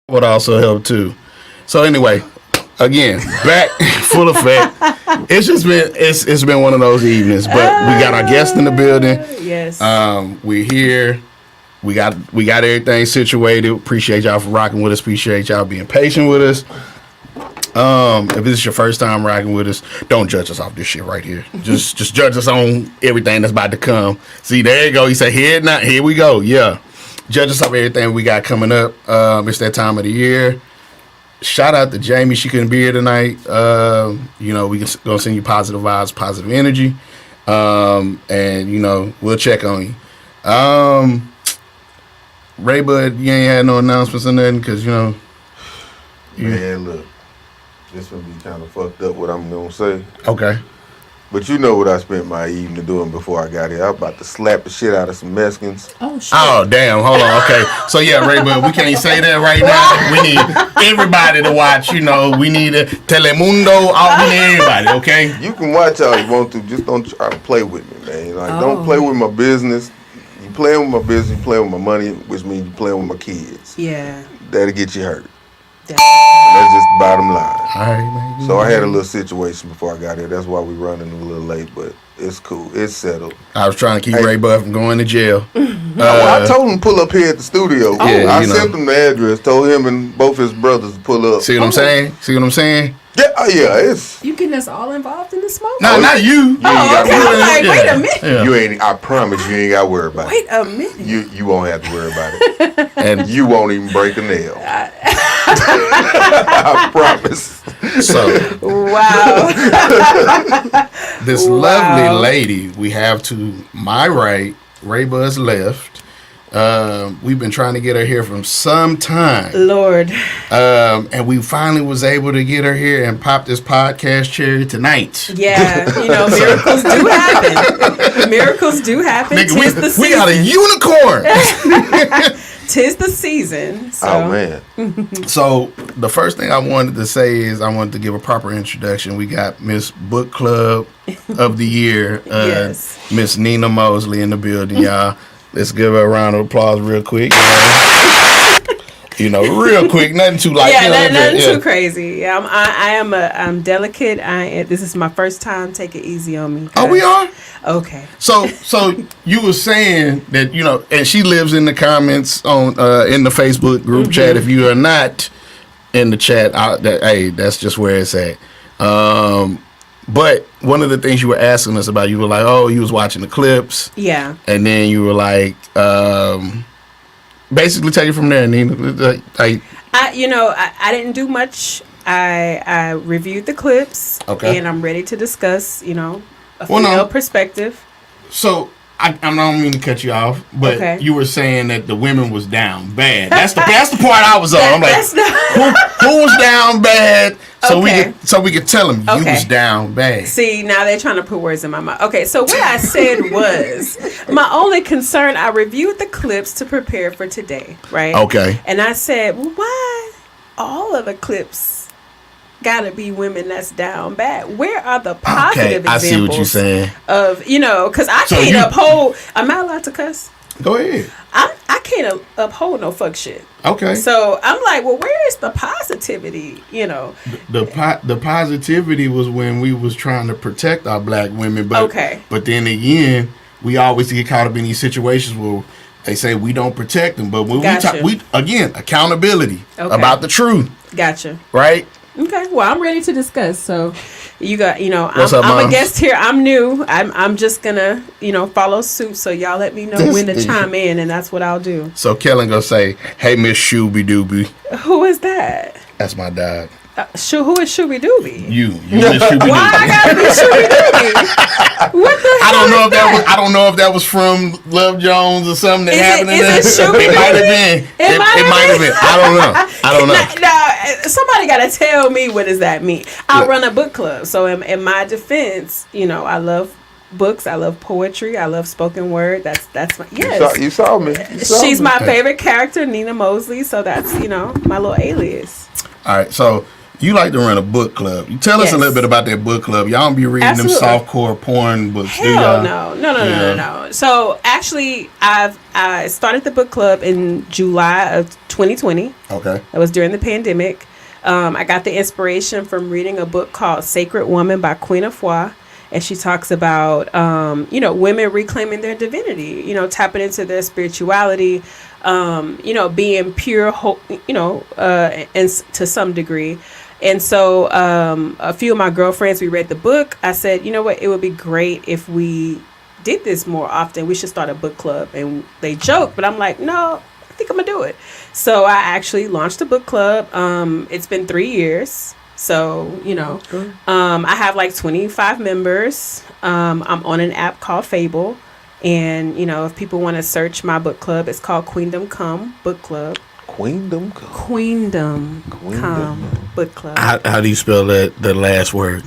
would also help too. So anyway, again, back full effect. It's been one of those evenings, but we got our guest in the building. Yes. We're here. We got everything situated. Appreciate y'all for rocking with us. Appreciate y'all being patient with us. If this is your first time rocking with us, don't judge us off this shit right here. Just judge us on everything that's about to come. See, there you go. You say here we go. Yeah. Judge us off everything we got coming up. It's that time of the year. Shout out to Jamie. She couldn't be here tonight. We gonna send you positive vibes, positive energy. And we'll check on you. Ray Bud, you ain't had no announcements or nothing, cause Man, look, this gonna be kind of fucked up what I'm gonna say. Okay. But you know what I spent my evening doing before I got here. I was about to slap the shit out of some Mexicans. Oh, shit. Oh, damn. Hold on. Okay. So, yeah, Ray Bud, we can't say that right now. We need everybody to watch. We need Telemundo. We need everybody, okay? You can watch all you want to. Just don't try to play with me, man. Don't play with my business. You playing with my business, you playing with my money, which means you playing with my kids. Yeah. That'll get you hurt. Definitely. That's just the bottom line. All right, man. So I had a little situation before I got here. That's why we running a little late, but it's cool. It's settled. I was trying to keep Ray Bud from going to jail. I told him to pull up here at the studio. Yeah, I sent him the address, told him and both his brothers to pull up. See what I'm saying? Yeah, it's... You getting us all involved in the smoke? No, not you. Okay. I'm like, wait a minute. Yeah. You ain't. I promise you ain't got to worry about it. Wait a minute. You won't have to worry about it. And you won't even break a nail. I promise. So, wow. this lovely lady we have to my right, Ray Bud's left. We've been trying to get her here from some time. Lord. And we finally was able to get her here and pop this podcast cherry tonight. Yeah, miracles do happen. Miracles do happen. Nigga, we got a unicorn. Tis the season. So. Oh, man. So, the first thing I wanted to say is I wanted to give a proper introduction. We got Miss Book Club of the Year, yes. Miss Nina Mosley in the building, y'all. Let's give her a round of applause real quick. Real quick. Nothing too like. Yeah, nothing too crazy. Yeah, I'm delicate. This is my first time. Take it easy on me. Oh, we are? Okay. So you were saying that, and she lives in the comments on in the Facebook group chat. If you are not in the chat, that's just where it's at. But one of the things you were asking us about, you were like, oh, you was watching the clips. Yeah. And then you were like, basically take it from there, Nina. I didn't do much. I reviewed the clips. Okay. And I'm ready to discuss, a female perspective. So, I don't mean to cut you off, but you were saying that the women was down bad. That's the part I was on. I'm like, who was down bad? So we could tell them you was down bad. See, now they're trying to put words in my mouth. Okay, so what I said was my only concern. I reviewed the clips to prepare for today, right? Okay. And I said, well, why all of the clips gotta be women that's down bad? Where are the positive examples? I see what you're saying. Of because I can't uphold. Am I allowed to cuss? Go ahead. I can't uphold no fuck shit. Okay. So I'm like, well, where is the positivity? The positivity was when we was trying to protect our black women, but But then again, we always get caught up in these situations where they say we don't protect them, but when we again accountability about the truth. Gotcha. Right. Okay. Well, I'm ready to discuss. So, you got, I'm a guest here. I'm new. I'm just gonna, follow suit. So y'all let me know when to chime in, and that's what I'll do. So Kellen gonna say, "Hey, Miss Shooby Dooby." Who is that? That's my dog. Who is Shooby Dooby? You Miss Shooby Dooby. Why I gotta be Shooby Dooby? What the hell? I don't know if that was from Love Jones or something that happened. Is it Shooby Dooby? It might have been. It might have been. I don't know. Now, somebody gotta tell me, what does that mean? I run a book club, so in my defense, I love books. I love poetry. I love spoken word. That's my You saw me. She's my favorite character, Nina Mosley. So that's my little alias. All right, so You like to run a book club. You tell us a little bit about that book club. Y'all don't be reading them softcore porn books, do y'all? No. So actually, I started the book club in July of 2020. Okay. That was during the pandemic. I got the inspiration from reading a book called Sacred Woman by Queen Afua. And she talks about, women reclaiming their divinity, tapping into their spirituality, being pure, and to some degree. And so a few of my girlfriends, we read the book. I said, you know what, it would be great if we did this more often. We should start a book club. And they joked, but I'm like, no, I think I'm going to do it. So I actually launched a book club. It's been 3 years. So, I have like 25 members. I'm on an app called Fable. And, if people want to search my book club, it's called Queendom Come Book Club. Queendom Come Book Club. How do you spell that, the last word?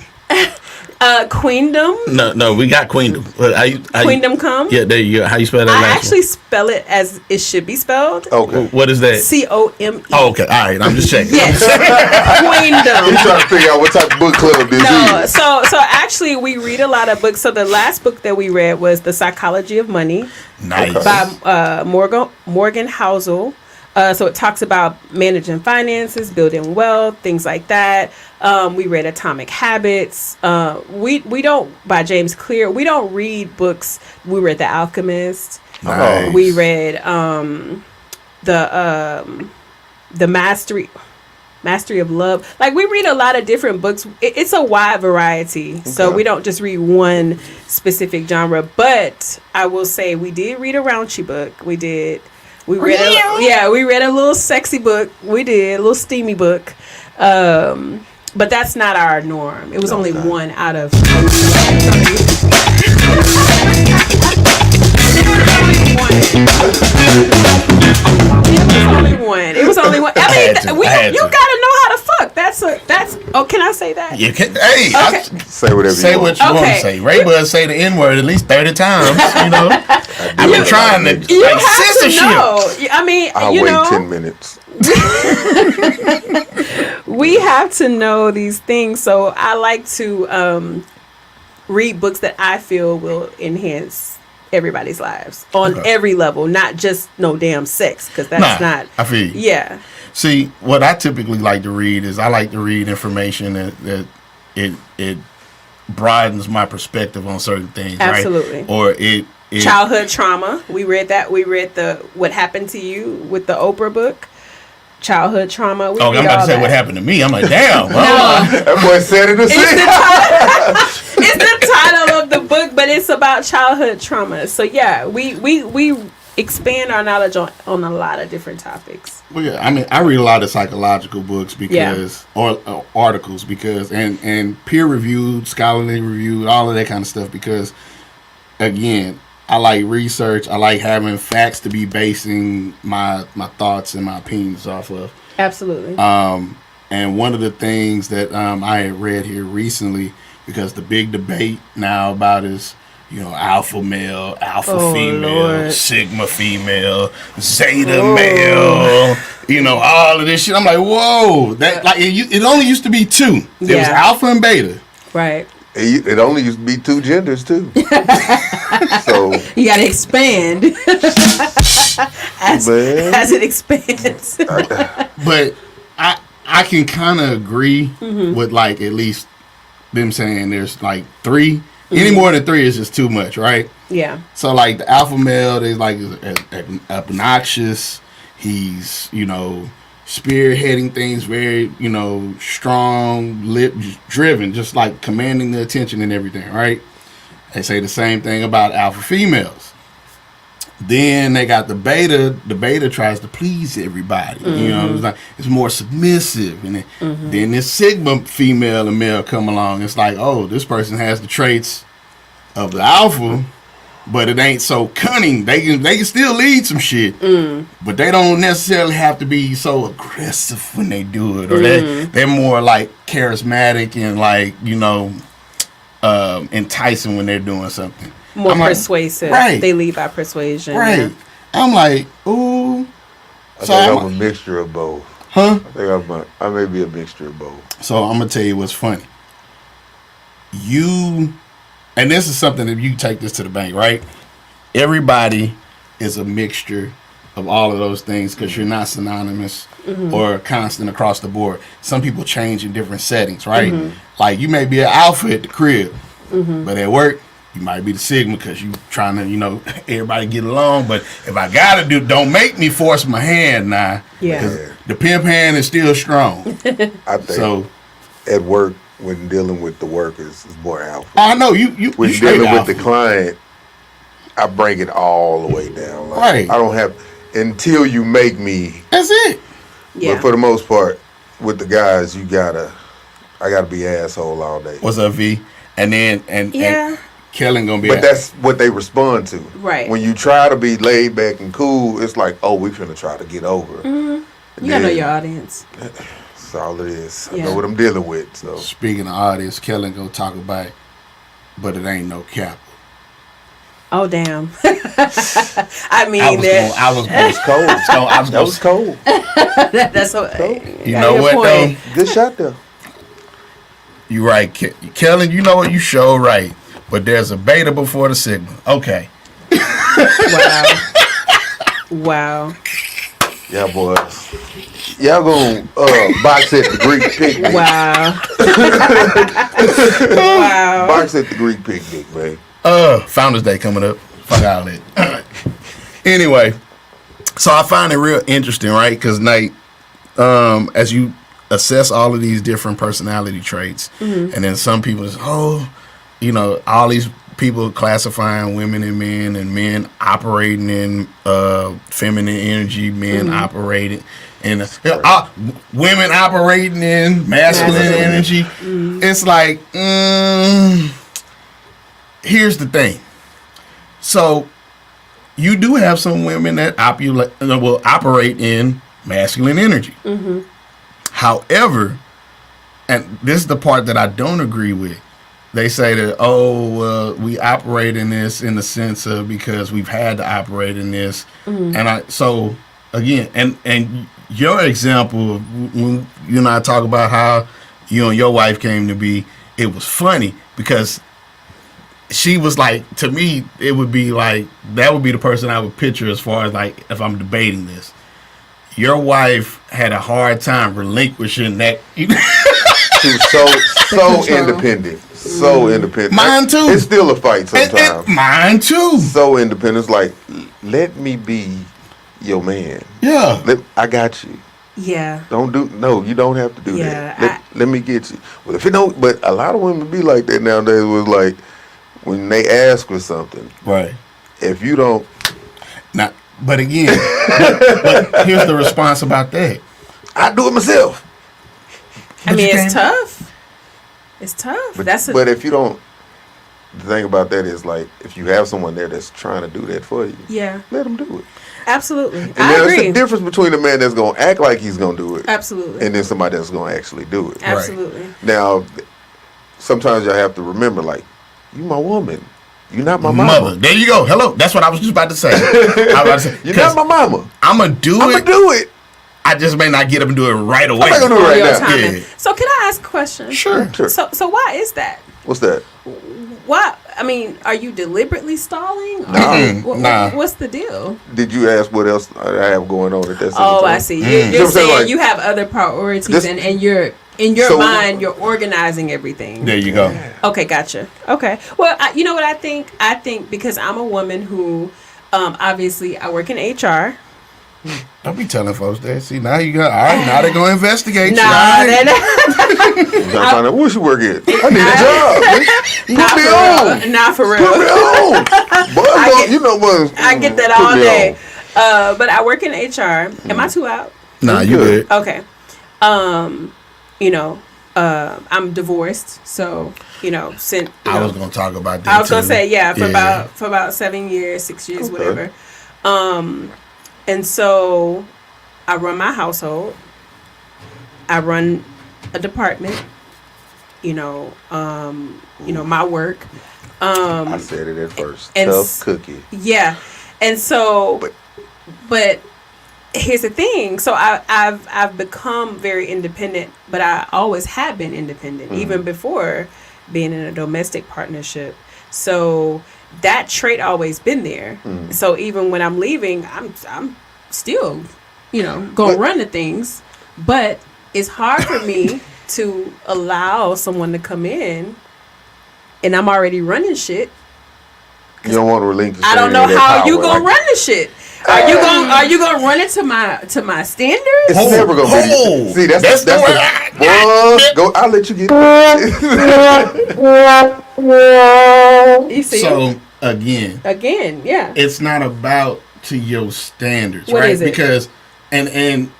Queendom. No, we got Queendom. Queendom Come. Yeah, there you go. How you spell that? I actually spell it as it should be spelled. Okay. What is that? COME. Oh, okay. All right. I'm just checking. Yes. Queendom. He's trying to figure out what type of book club this is. So actually, we read a lot of books. So the last book that we read was The Psychology of Money. Nice. By Morgan Housel. So it talks about managing finances, building wealth, things like that. We read Atomic Habits. We don't, by James Clear, we don't read books. We read The Alchemist. Nice. We read the Mastery of Love. Like, we read a lot of different books. It's a wide variety. Okay. So we don't just read one specific genre. But I will say we did read a raunchy book. We read a little sexy book. We did a little steamy book. But that's not our norm. It was only one out of It was only one. I mean, you gotta know how to fuck. That's. Oh, can I say that? You can. Hey, okay. Say whatever. Say what you want to say. Ray Bud say the N word at least 30 times. I've been trying to. You have censorship. To know. I mean, I'll wait 10 minutes. We have to know these things, so I like to read books that I feel will enhance everybody's lives on every level, not just no damn sex, because that's not. I feel you. Yeah. See, what I typically like to read is I like to read information that it broadens my perspective on certain things. Absolutely. Right? Or it childhood trauma. We read that. We read the What Happened to You with the Oprah book. Childhood trauma. I'm about to say what happened to me. I'm like, damn. That boy said it. It's the title of the book, but it's about childhood trauma. So yeah, we expand our knowledge on a lot of different topics. Well, yeah, I mean, I read a lot of psychological books because, or articles because, and peer reviewed, scholarly reviewed, all of that kind of stuff because, again, I like research. I like having facts to be basing my thoughts and my opinions off of. Absolutely. And one of the things that I had read here recently, because the big debate now about is, alpha male, alpha female, Lord. Sigma female, zeta male, all of this shit. I'm like, whoa, that like it only used to be two. It was alpha and beta. Right. It only used to be two genders too. So you gotta expand as it expands. But I can kind of agree with like at least them saying there's like three. Any more than three is just too much, right? Yeah. So like the alpha male, they like obnoxious. He's spearheading things, very strong, lip driven, just like commanding the attention and everything, right? They say the same thing about alpha females. Then they got the beta. The beta tries to please everybody. It's more submissive. And then this sigma female and male come along. It's like, oh, this person has the traits of the alpha, but it ain't so cunning. They can still lead some shit, but they don't necessarily have to be so aggressive when they do it. Or they're more like charismatic and like enticing when they're doing something. More persuasive. Right. They lead by persuasion. Right. Yeah. I'm like, ooh. So I'm a mixture of both. Huh? I think I may be a mixture of both. So I'm gonna tell you what's funny. And this is something, if you take this to the bank, right? Everybody is a mixture of all of those things because you're not synonymous or constant across the board. Some people change in different settings, right? Like you may be an alpha at the crib, but at work you might be the sigma because you trying to, everybody get along. But if I gotta don't make me force my hand now. Yeah. The pimp hand is still strong. I think So at work, when dealing with the workers, is more alpha. I know you. When straight dealing alpha. with the client, I bring it all the way down. Like, Right. I don't have until you make me. That's it. Yeah. But for the most part, with the guys, I gotta be asshole all day. What's up, V? And then and Kellen gonna be. But that's what they respond to. Right. When you try to be laid back and cool, it's like, oh, we finna try to get over. You gotta know your audience. That's all it is. Yeah. I know what I'm dealing with. So Speaking of audience, Kellen gonna talk about it, but it ain't no cap. Oh damn! I mean, I was cold. that was cold. that's so. You know what though? Good shot there. You right, Kellen. You know what? You show right, but there's a beta before the sigma. Okay. Wow. Yeah, boys. Y'all gonna box at the Greek picnic. Wow. Wow. Box at the Greek picnic, man. Founders Day coming up. Fuck all that. Anyway, so I find it real interesting, right? Because Nate, as you assess all of these different personality traits, and then some people say, all these people classifying women and men operating in feminine energy, men operating in women operating in masculine energy. It's like, here's the thing. So you do have some women that will operate in masculine energy. However, and this is the part that I don't agree with. They say that, we operate in this in the sense of because we've had to operate in this. So again, and your example of when you and I talk about how you and your wife came to be, it was funny because she was like, to me, it would be like, that would be the person I would picture as far as like, if I'm debating this. Your wife had a hard time relinquishing that. She was so independent. So independent. Mine too. It's still a fight sometimes. Mine too. So independent. It's like, let me be your man. Yeah. I got you. Yeah. You don't have to do Yeah, that. Let me get you. Well, if it don't, but a lot of women be like that nowadays. Was like, when they ask for something. Right. If you don't. Now, but again, but here's the response about that. I do it myself. I mean, it's tough. It's tough. But if you don't, the thing about that is like, if you have someone there that's trying to do that for you, let them do it. Absolutely. And I agree. there's a difference between a man that's going to act like he's going to do it. Absolutely. And then somebody that's going to actually do it. Absolutely. Right. Now, sometimes y'all have to remember, like, you my woman. You're not my mama. There you go. Hello. That's what I was just about to say. You're not my mama. I'm going to do it. I just may not get up and do it right away. I'm not going to do it right now. Yeah. So can I ask a question? Sure. So why is that? What's that? Why? I mean, are you deliberately stalling? Nah. What's the deal? Did you ask what else I have going on at that time? I see. You're saying like, you have other priorities and you're in your mind, you're organizing everything. There you go. Okay, gotcha. Okay. Well, you know what I think? I think because I'm a woman who, obviously, I work in HR. Don't be telling folks that. See, now you got, all right, now they're going to investigate you. Where you work at? I need a job. Put me on. Not for real. Put me on. I get that all day. But I work in HR. Am I too out? Nah, you good. Okay. I'm divorced, so since I was gonna talk about that. I was gonna say for about 7 years, 6 years, whatever. And so I run my household. I run a department. My work. I said it at first. And tough cookie. Yeah, and so, but here's the thing. So I've become very independent, but I always have been independent, even before being in a domestic partnership. So that trait always been there. So even when I'm leaving, I'm still, gonna run the things. But it's hard for me to allow someone to come in, and I'm already running shit. You don't want to relinquish. I don't know how you gonna run the shit. Are you gonna run it to my standards? It's never gonna be. See, that's the go. I'll let you get. You see? So again, yeah. it's not about to your standards, What right? is it? Because and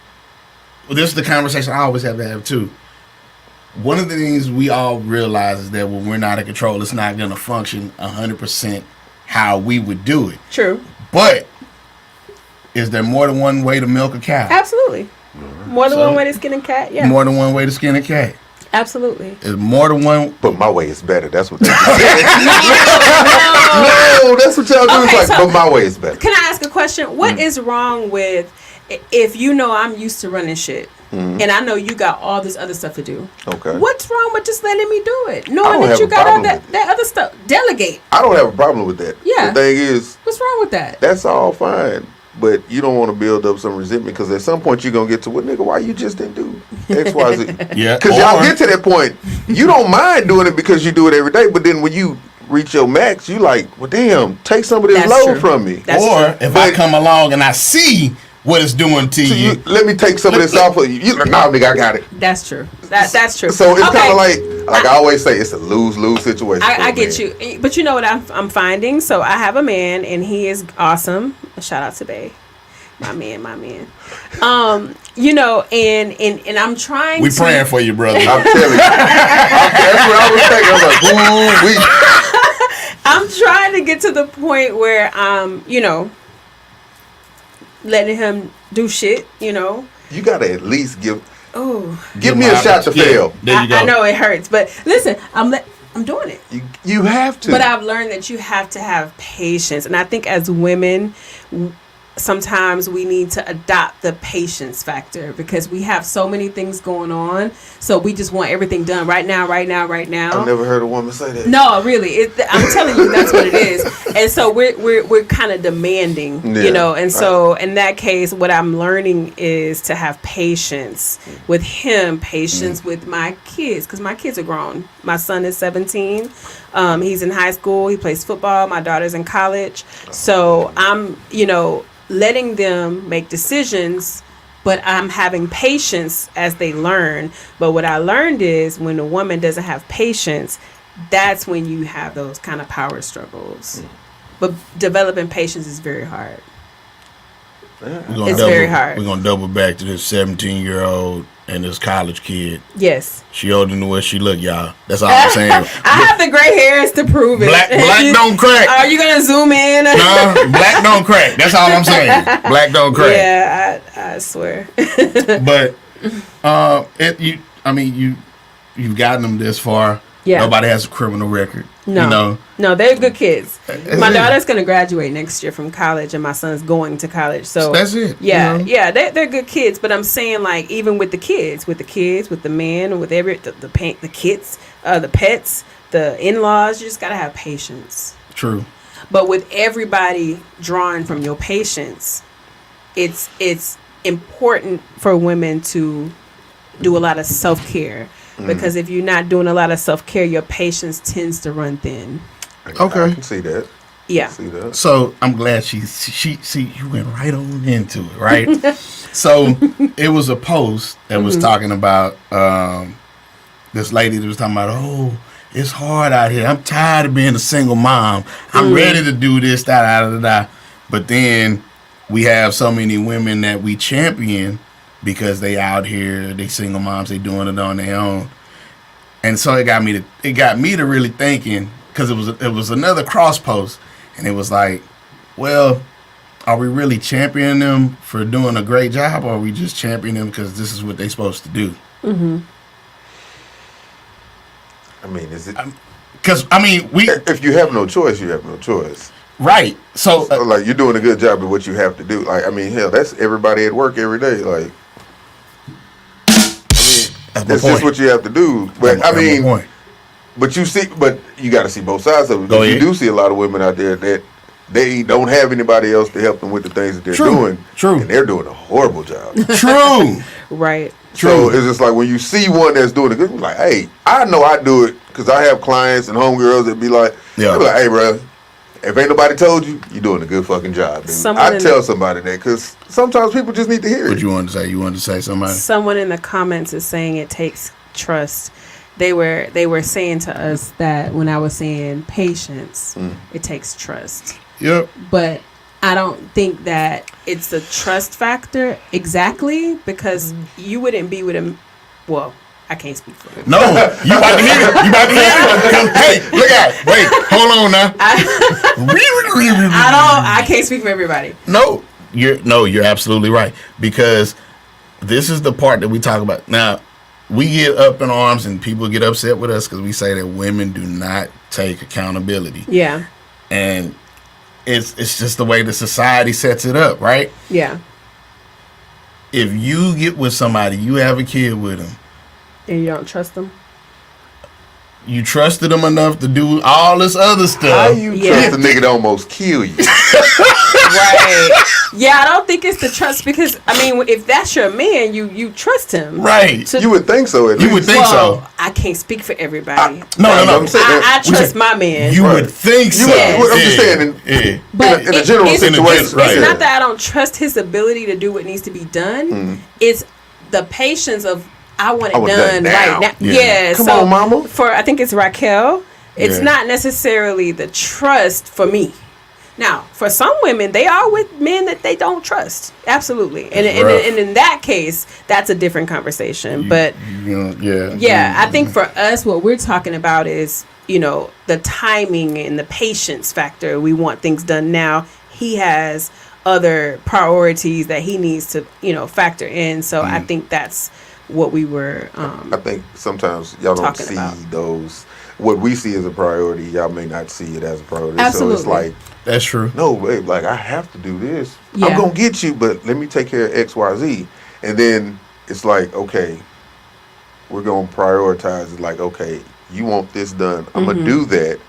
this is the conversation I always have to have too. One of the things we all realize is that when we're not in control, it's not going to function 100% how we would do it. True. But is there more than one way to milk a cow? Absolutely. More than one way to skin a cat. Yeah. More than one way to skin a cat. Absolutely. Is more than one. But my way is better. That's what they do. No, that's what y'all do. Okay, It's like, but my way is better. Can I ask a question? What is wrong with if I'm used to running shit? And I know you got all this other stuff to do. Okay. What's wrong with just letting me do it? Knowing that you got all that other stuff. Delegate. I don't have a problem with that. Yeah. The thing is, what's wrong with that? That's all fine. But you don't want to build up some resentment because at some point you're going to get to, well, nigga, why you just didn't do X, Y, Z? Yeah. Because y'all get to that point. You don't mind doing it because you do it every day. But then when you reach your max, you like, well, damn, take some of this load from me. That's or true. if I come along and I see what it's doing to you. Let me take some of this off of you. You like, nah, nigga, I got it. That's true. That's true. So it's kind of like I always say, it's a lose-lose situation. I get you. But you know what I'm finding? So I have a man, and he is awesome. Shout out to Bay. My man. And I'm trying We praying for you, brother. I'm telling you. That's what I was thinking. I was like, ooh, I'm trying to get to the point where I'm, letting him do shit, You gotta at least give me a a shot to fail. There you go. I know it hurts, but listen, I'm doing it. You have to. But I've learned that you have to have patience, and I think as women, sometimes we need to adopt the patience factor because we have so many things going on. So we just want everything done right now. I've never heard a woman say that. No, really. I'm telling you, that's what it is. And so we're kind of demanding, And so in that case, what I'm learning is to have patience with him, patience with my kids, because my kids are grown. My son is 17. He's in high school. He plays football. My daughter's in college. So I'm, letting them make decisions, but I'm having patience as they learn. But what I learned is when a woman doesn't have patience, that's when you have those kind of power struggles. But developing patience is very hard. It's very hard. We're going to double back to this 17-year-old and this college kid. Yes. She older than what she look, y'all. That's all I'm saying. I have the gray hairs to prove it. Black don't crack. Are you going to zoom in? No, black don't crack. That's all I'm saying. Black don't crack. Yeah, I swear. But you've gotten them this far. Yeah. Nobody has a criminal record. No, they're good kids. My daughter's going to graduate next year from college, and my son's going to college. So that's it. Yeah, they're good kids. But I'm saying, like, even with the kids, with the man, with the kids, the pets, the in-laws, you just got to have patience. True. But with everybody drawing from your patience, it's important for women to do a lot of self-care. Because if you're not doing a lot of self-care, your patience tends to run thin. Okay. I can see that. Yeah. So I'm glad she you went right on into it, right? So it was a post that was talking about this lady that was talking about, oh, it's hard out here. I'm tired of being a single mom. I'm ready to do this, that. But then we have so many women that we champion because they out here, they single moms, they doing it on their own. And so it got me to really thinking, because it was another cross post, and it was like, well, are we really championing them for doing a great job, or are we just championing them because this is what they're supposed to do? Mm-hmm. I mean, is it? Because, we... If you have no choice, you have no choice. Right. So like you're doing a good job of what you have to do. Like I mean, hell, that's everybody at work every day. Like I mean, that's just what you have to do. But I mean, but you got to see both sides of it. Because you do see a lot of women out there that they don't have anybody else to help them with the things that they're doing. True. And they're doing a horrible job. True. Right. So it's just like when you see one that's doing it good, you're like, hey, I know I do it because I have clients and homegirls that be like, hey, bro, if ain't nobody told you, you're doing a good fucking job. I tell somebody that because sometimes people just need to hear it. What you wanted to say? You wanted to say somebody? Someone in the comments is saying it takes trust. They were saying to us that when I was saying patience, it takes trust. Yep. But I don't think that it's the trust factor exactly because you wouldn't be with him. Well, I can't speak for him. No, you about to hear it. You about to hear it. Hey, look out. Wait, hold on now. I can't speak for everybody. No, you're absolutely right because this is the part that we talk about. Now, we get up in arms and people get upset with us because we say that women do not take accountability. Yeah. And it's just the way the society sets it up, right? Yeah. If you get with somebody, you have a kid with them. And you don't trust them? You trusted them enough to do all this other stuff. How you trust a nigga to almost kill you? Right. Yeah, I don't think it's the trust because, I mean, if that's your man, you trust him. Right. You would think so. You would think so. I can't speak for everybody. No. I trust my man. You would think so. Yes. I'm just saying, but in a general situation. It's not that I don't trust his ability to do what needs to be done. It's the patience of, I want it done right now. Yeah. Come on, mama. I think it's Raquel. It's not necessarily the trust for me. Now, for some women, they are with men that they don't trust. Absolutely. And in that case, that's a different conversation. But I think for us, what we're talking about is, the timing and the patience factor. We want things done now. He has other priorities that he needs to, factor in. So I think that's what we were I think sometimes y'all don't see those. What we see as a priority, y'all may not see it as a priority. Absolutely. So it's like, that's true. No, babe, like I have to do this. Yeah. I'm gonna get you, but let me take care of X, Y, Z. And then it's like, okay, we're gonna prioritize it. Like, okay, you want this done. I'm gonna do that,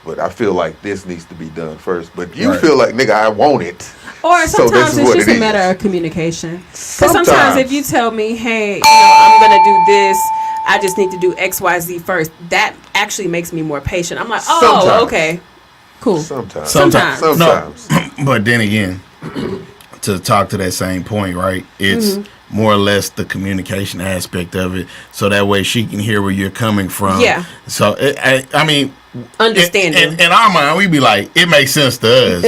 but I feel like this needs to be done first. But you feel like, nigga, I want it. Or sometimes it's just a matter of communication. Because sometimes if you tell me, hey, I'm gonna do this, I just need to do X, Y, Z first, that actually makes me more patient. I'm like, okay. Cool. Sometimes. No, but then again, to talk to that same point, right? It's more or less the communication aspect of it, so that way she can hear where you're coming from. Yeah. So I mean, understanding. In our mind, we be like, it makes sense to us,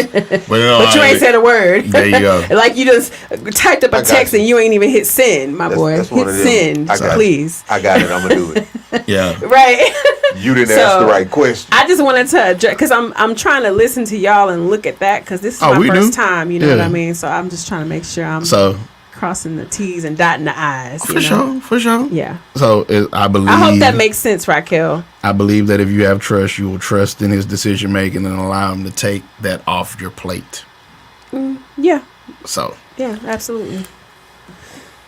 but you ain't said a word. There you go. Like you just typed up a text and you ain't even hit send, my boy. Hit send, please. I got it. I'm gonna do it. Yeah. Right. You didn't ask the right question. I just wanted to address, because I'm trying to listen to y'all and look at that, because this is my first time. You know what I mean? So I'm just trying to make sure I'm crossing the T's and dotting the I's. For sure. Yeah. So I believe. I hope that makes sense, Raquel. I believe that if you have trust, you will trust in his decision making and allow him to take that off your plate. Yeah. So. Yeah, absolutely.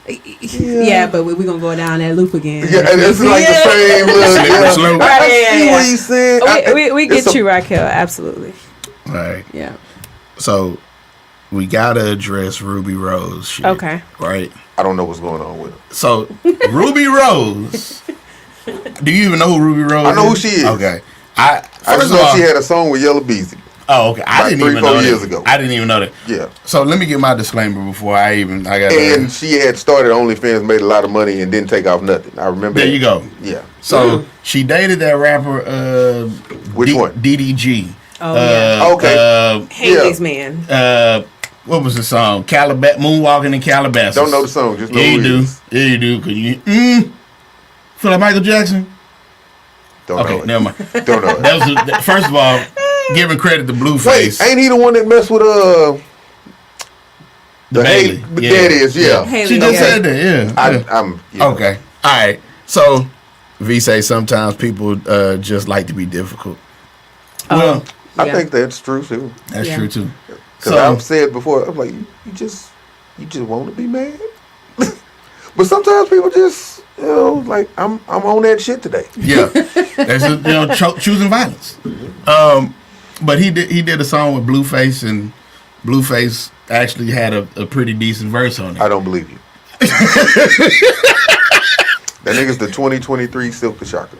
Yeah, but we're gonna go down that loop again. Yeah, and it's like the same look. Right, I see what he's saying. We get you, Raquel. Absolutely. All right. Yeah. So we gotta address Ruby Rose shit. Okay. Right. I don't know what's going on with her. So Ruby Rose. Do you even know who Ruby Rose is? I know who she is. Okay. I just know she had a song with Yellow Beezy. Oh, okay. I didn't even know 3-4 years ago. I didn't even know that. Yeah. So let me get my disclaimer before I got. And she had started OnlyFans, made a lot of money, and didn't take off nothing. I remember. There you go. Yeah. So she dated that rapper. Which one? DDG. Oh yeah. Okay. Haley's man. What was the song? Moonwalking in Calabasas. Don't know the song. Just know who it is. Yeah, you do. Cause you feel like Michael Jackson. Don't know it. Never mind. Don't know it. That was first of all. Giving credit to Blueface. Wait, ain't he the one that messed with the Haley? Yeah. That is, yeah. Haley, she just said that, yeah. Okay. All right. So V say sometimes people just like to be difficult. Oh. I think that's true too. That's true too. Because I've said before, I'm like, you just want to be mad. But sometimes people just, like I'm on that shit today. Yeah, that's choosing violence. But he did a song with Blueface, and Blueface actually had a pretty decent verse on it. I don't believe you. That nigga's the 2023 Silk the Shocker.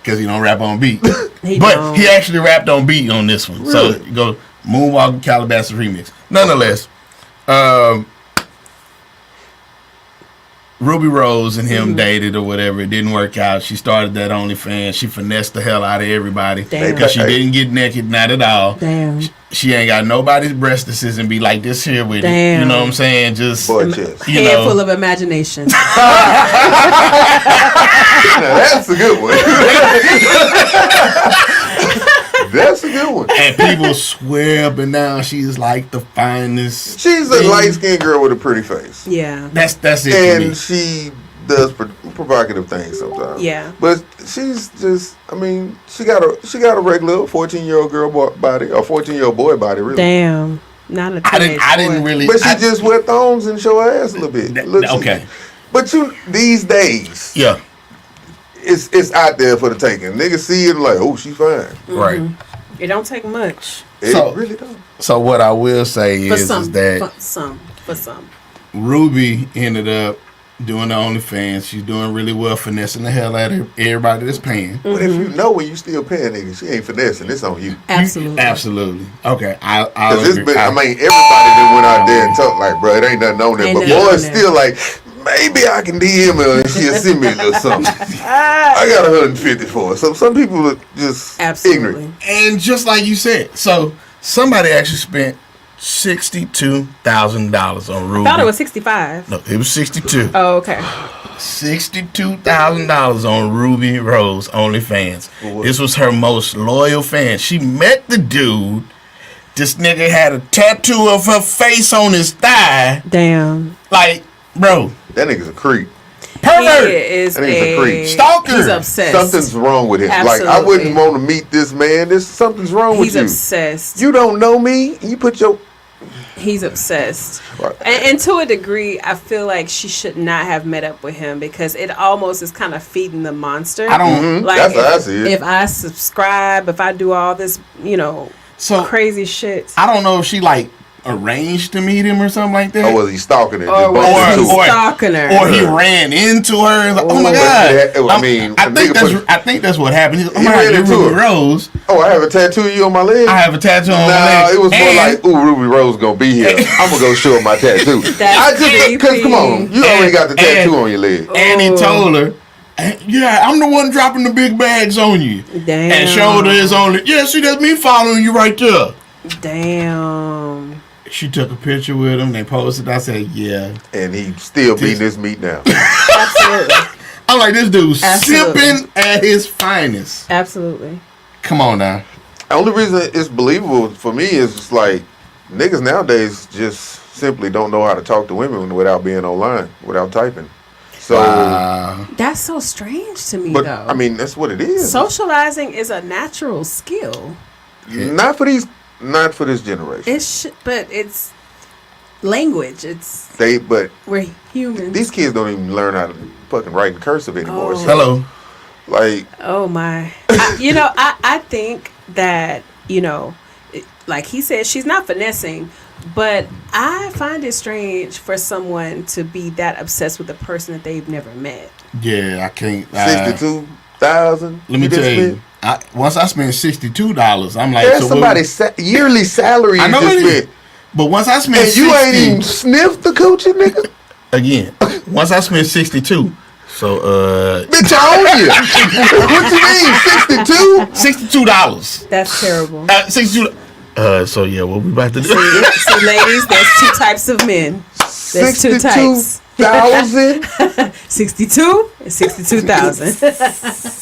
Because he don't rap on beat. He actually rapped on beat on this one. Really? So go Moonwalk Calabasas remix. Nonetheless, Ruby Rose and him dated or whatever. It didn't work out. She started that OnlyFans. She finessed the hell out of everybody. Because she didn't get naked, not at all. Damn. She ain't got nobody's breastises and be like this here with it. You know what I'm saying? Just head full of imagination. That's a good one. That's a good one. And people swear up and down she's like the finest. She's a light-skinned girl with a pretty face. Yeah. That's it. And she does provocative things sometimes. Yeah. But she's just, I mean, she got a regular 14-year-old girl body, or 14-year-old boy body, really. Damn. Not a teenage I didn't really. But she just wear thongs and show her ass a little bit. Okay. But these days. Yeah. It's out there for the taking. Niggas see it like, oh, she fine. Right. It don't take much. It really don't. So what I will say is that for some. Ruby ended up doing the OnlyFans. She's doing really well, finessing the hell out of everybody that's paying. But if you know when you still paying niggas, she ain't finessing. It's on you. Absolutely. Okay. I'll everybody that went out there and talked like, bro, it ain't nothing on there. But boys still like, maybe I can DM her and she'll send me a little something. I got 150 for her. So some people are just ignorant. And just like you said, so somebody actually spent $62,000 on Ruby. I thought it was 65. No, it was 62. Oh, okay. $62,000 on Ruby Rose OnlyFans. This was her most loyal fan. She met the dude. This nigga had a tattoo of her face on his thigh. Damn. Like, bro. That nigga's a creep. Pervert. He is a creep. Stalker. He's obsessed. Something's wrong with him. Absolutely. Like, I wouldn't want to meet this man. Something's wrong with you. He's obsessed. You don't know me. You put your... He's obsessed. Right. And to a degree, I feel like she should not have met up with him because it almost is kind of feeding the monster. I don't... Like, that's how I see it. If I subscribe, if I do all this, crazy shit. I don't know if she, arranged to meet him or something like that. Or was he stalking her? Or was he stalking her? Or he ran into her. And like, oh my God! I think that's what happened. He's like, oh my God, you're Ruby Rose. Oh, I have a tattoo of you on my leg. I have a tattoo on my leg. It was more like, ooh, Ruby Rose gonna be here. I'm gonna go show her my tattoo. Because come on, you already got the tattoo on your leg. And he told her, yeah, I'm the one dropping the big bags on you. Damn. And showed her his only. Yeah, see, that's me following you right there. Damn. She took a picture with him. They posted. I said, yeah. And he still beating his meat now. Absolutely. I'm like, this dude sipping at his finest. Absolutely. Come on now. The only reason it's believable for me is just like niggas nowadays just simply don't know how to talk to women without being online, without typing. So that's so strange to me, though. I mean, that's what it is. Socializing is a natural skill. Yeah. Not for this generation. But it's language. But we're humans. These kids don't even learn how to fucking write in cursive anymore. Oh. So, hello. Like. Oh my. I think that like he said, she's not finessing, but I find it strange for someone to be that obsessed with a person that they've never met. Yeah, I can't. 62,000. Let me tell you. Once I spent $62, I'm like, there's somebody's yearly salary. I know it is. But once I spent and you ain't even sniffed the coochie, nigga. Again, once I spent 62. So bitch, I owe you. What you mean, 62? $62. That's terrible. 62. So yeah, what we about to do? See, ladies, there's two types of men. There's two types. 62,000? 62 and 62,000.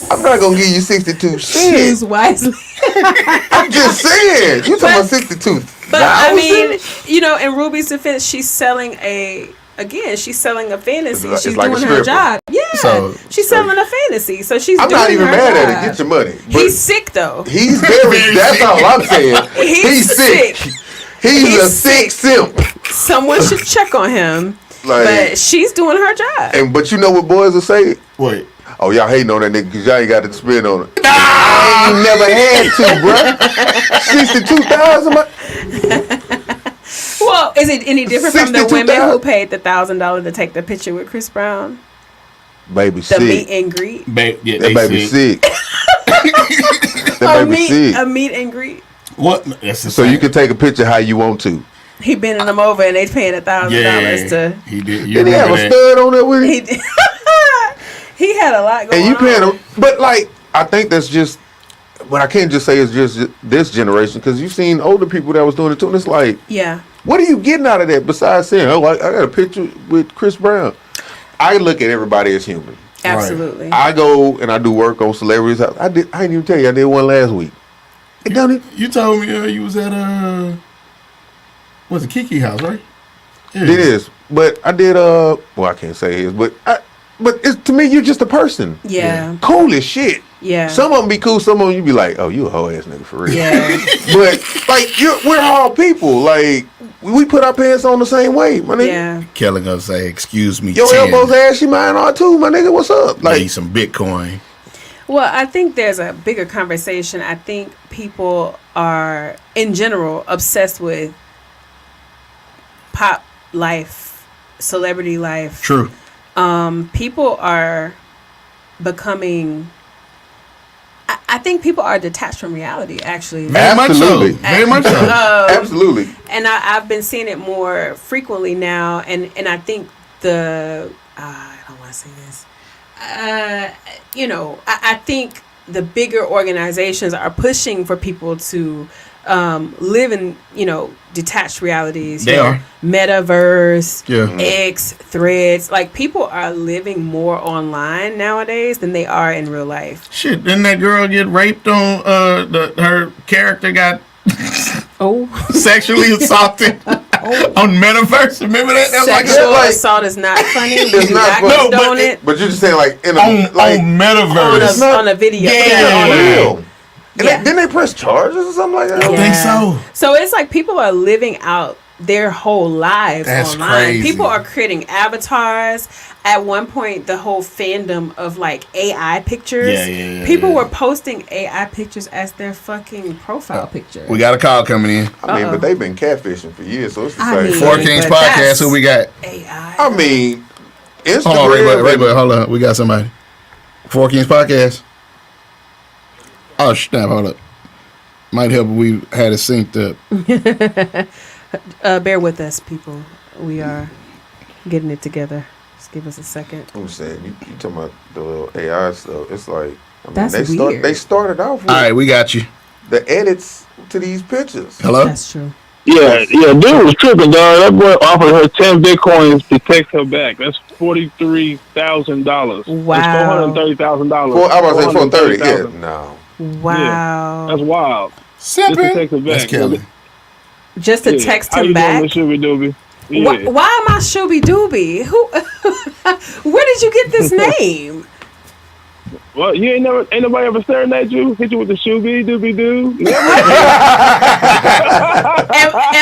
I'm not gonna give you 62 shit. Choose wisely. I'm just saying. You talking about 62? But I mean, in Ruby's defense, she's selling a fantasy. She's like doing her job. Yeah. So she's selling a fantasy. So she's. I'm doing not even her mad job. at it. Get your money. But He's sick though. He's very. That's all I'm saying. He's sick. He's a sick simp. Someone should check on him. Like, but she's doing her job. But you know what boys will say? What? Oh, y'all hating on that nigga because y'all ain't got to spend on it. I ain't never had to, bro. $62,000. Well, is it any different from the women who paid the $1,000 to take the picture with Chris Brown? Baby the sick. Meet and greet. Yeah, that baby sick. That baby sick. A meet and greet. What? So you can take a picture how you want to. He bending them over and they paying $1,000 to. He did. Did he have a stud on there with him? He had a lot going on. And you paying him, but like I think that's just. But I can't just say it's just this generation because you've seen older people that was doing it too. And it's like, what are you getting out of that besides saying, "Oh, I got a picture with Chris Brown"? I look at everybody as human. Absolutely. Right. I go and I do work on celebrities. I didn't even tell you I did one last week. You told me you was at what's it, Kiki house, right? Yeah. It is, but I did well I can't say his, but it's, to me you're just a person. Yeah. Cool as shit. Yeah. Some of them be cool. Some of them you be like, oh, you a hoe ass nigga for real. Yeah. But like we're all people. Like we put our pants on the same way, my nigga. Yeah. Kelly gonna say, "Excuse me, your elbows ashy, mine are too, my nigga. What's up?" Like need some Bitcoin. Well, I think there's a bigger conversation. I think people are, in general, obsessed with pop life, celebrity life. True. People are becoming. I think people are detached from reality. Actually, very much so. Very much so. Absolutely. And I've been seeing it more frequently now, and I think I don't want to say this. I think the bigger organizations are pushing for people to live in, detached realities. They are. Metaverse, Yeah. X, Threads. Like, people are living more online nowadays than they are in real life. Shit, didn't that girl get raped on, her character got sexually assaulted on Metaverse? Remember that? Sexual assault is not funny. It's not funny. Condone it. But you're just saying on Metaverse. On a video. Yeah. Real. And didn't they press charges or something like that? I think so. So it's like people are living out their whole lives online. Crazy. People are creating avatars. At one point, the whole fandom of like AI pictures. People were posting AI pictures as their fucking profile picture. We got a call coming in. I mean, but they've been catfishing for years, so it's the same. Four Kings Podcast. Who we got? AI. I mean, Instagram. Hold on, wait, hold on. We got somebody. Four Kings Podcast. Oh snap! Hold up. Might help if we had it synced up. Bear with us, people. We are getting it together. Just give us a second. I'm saying, you talking about the little AI stuff. It's like, that's weird. They started off with all right, we got you. The edits to these pictures. Hello? That's true. Yeah, dude was tripping, dog. That boy offered her 10 Bitcoins to text her back. That's $43,000. Wow. That's $430,000. Well, I was saying 430. Yeah, no. Wow. Yeah, that's wild. Just to text her back. That's Kelly. Just to text him back? Why am I Shooby Dooby? Where did you get this name? Well, you ain't nobody ever staring at you, hit you with the Shooby Dooby Doo. Am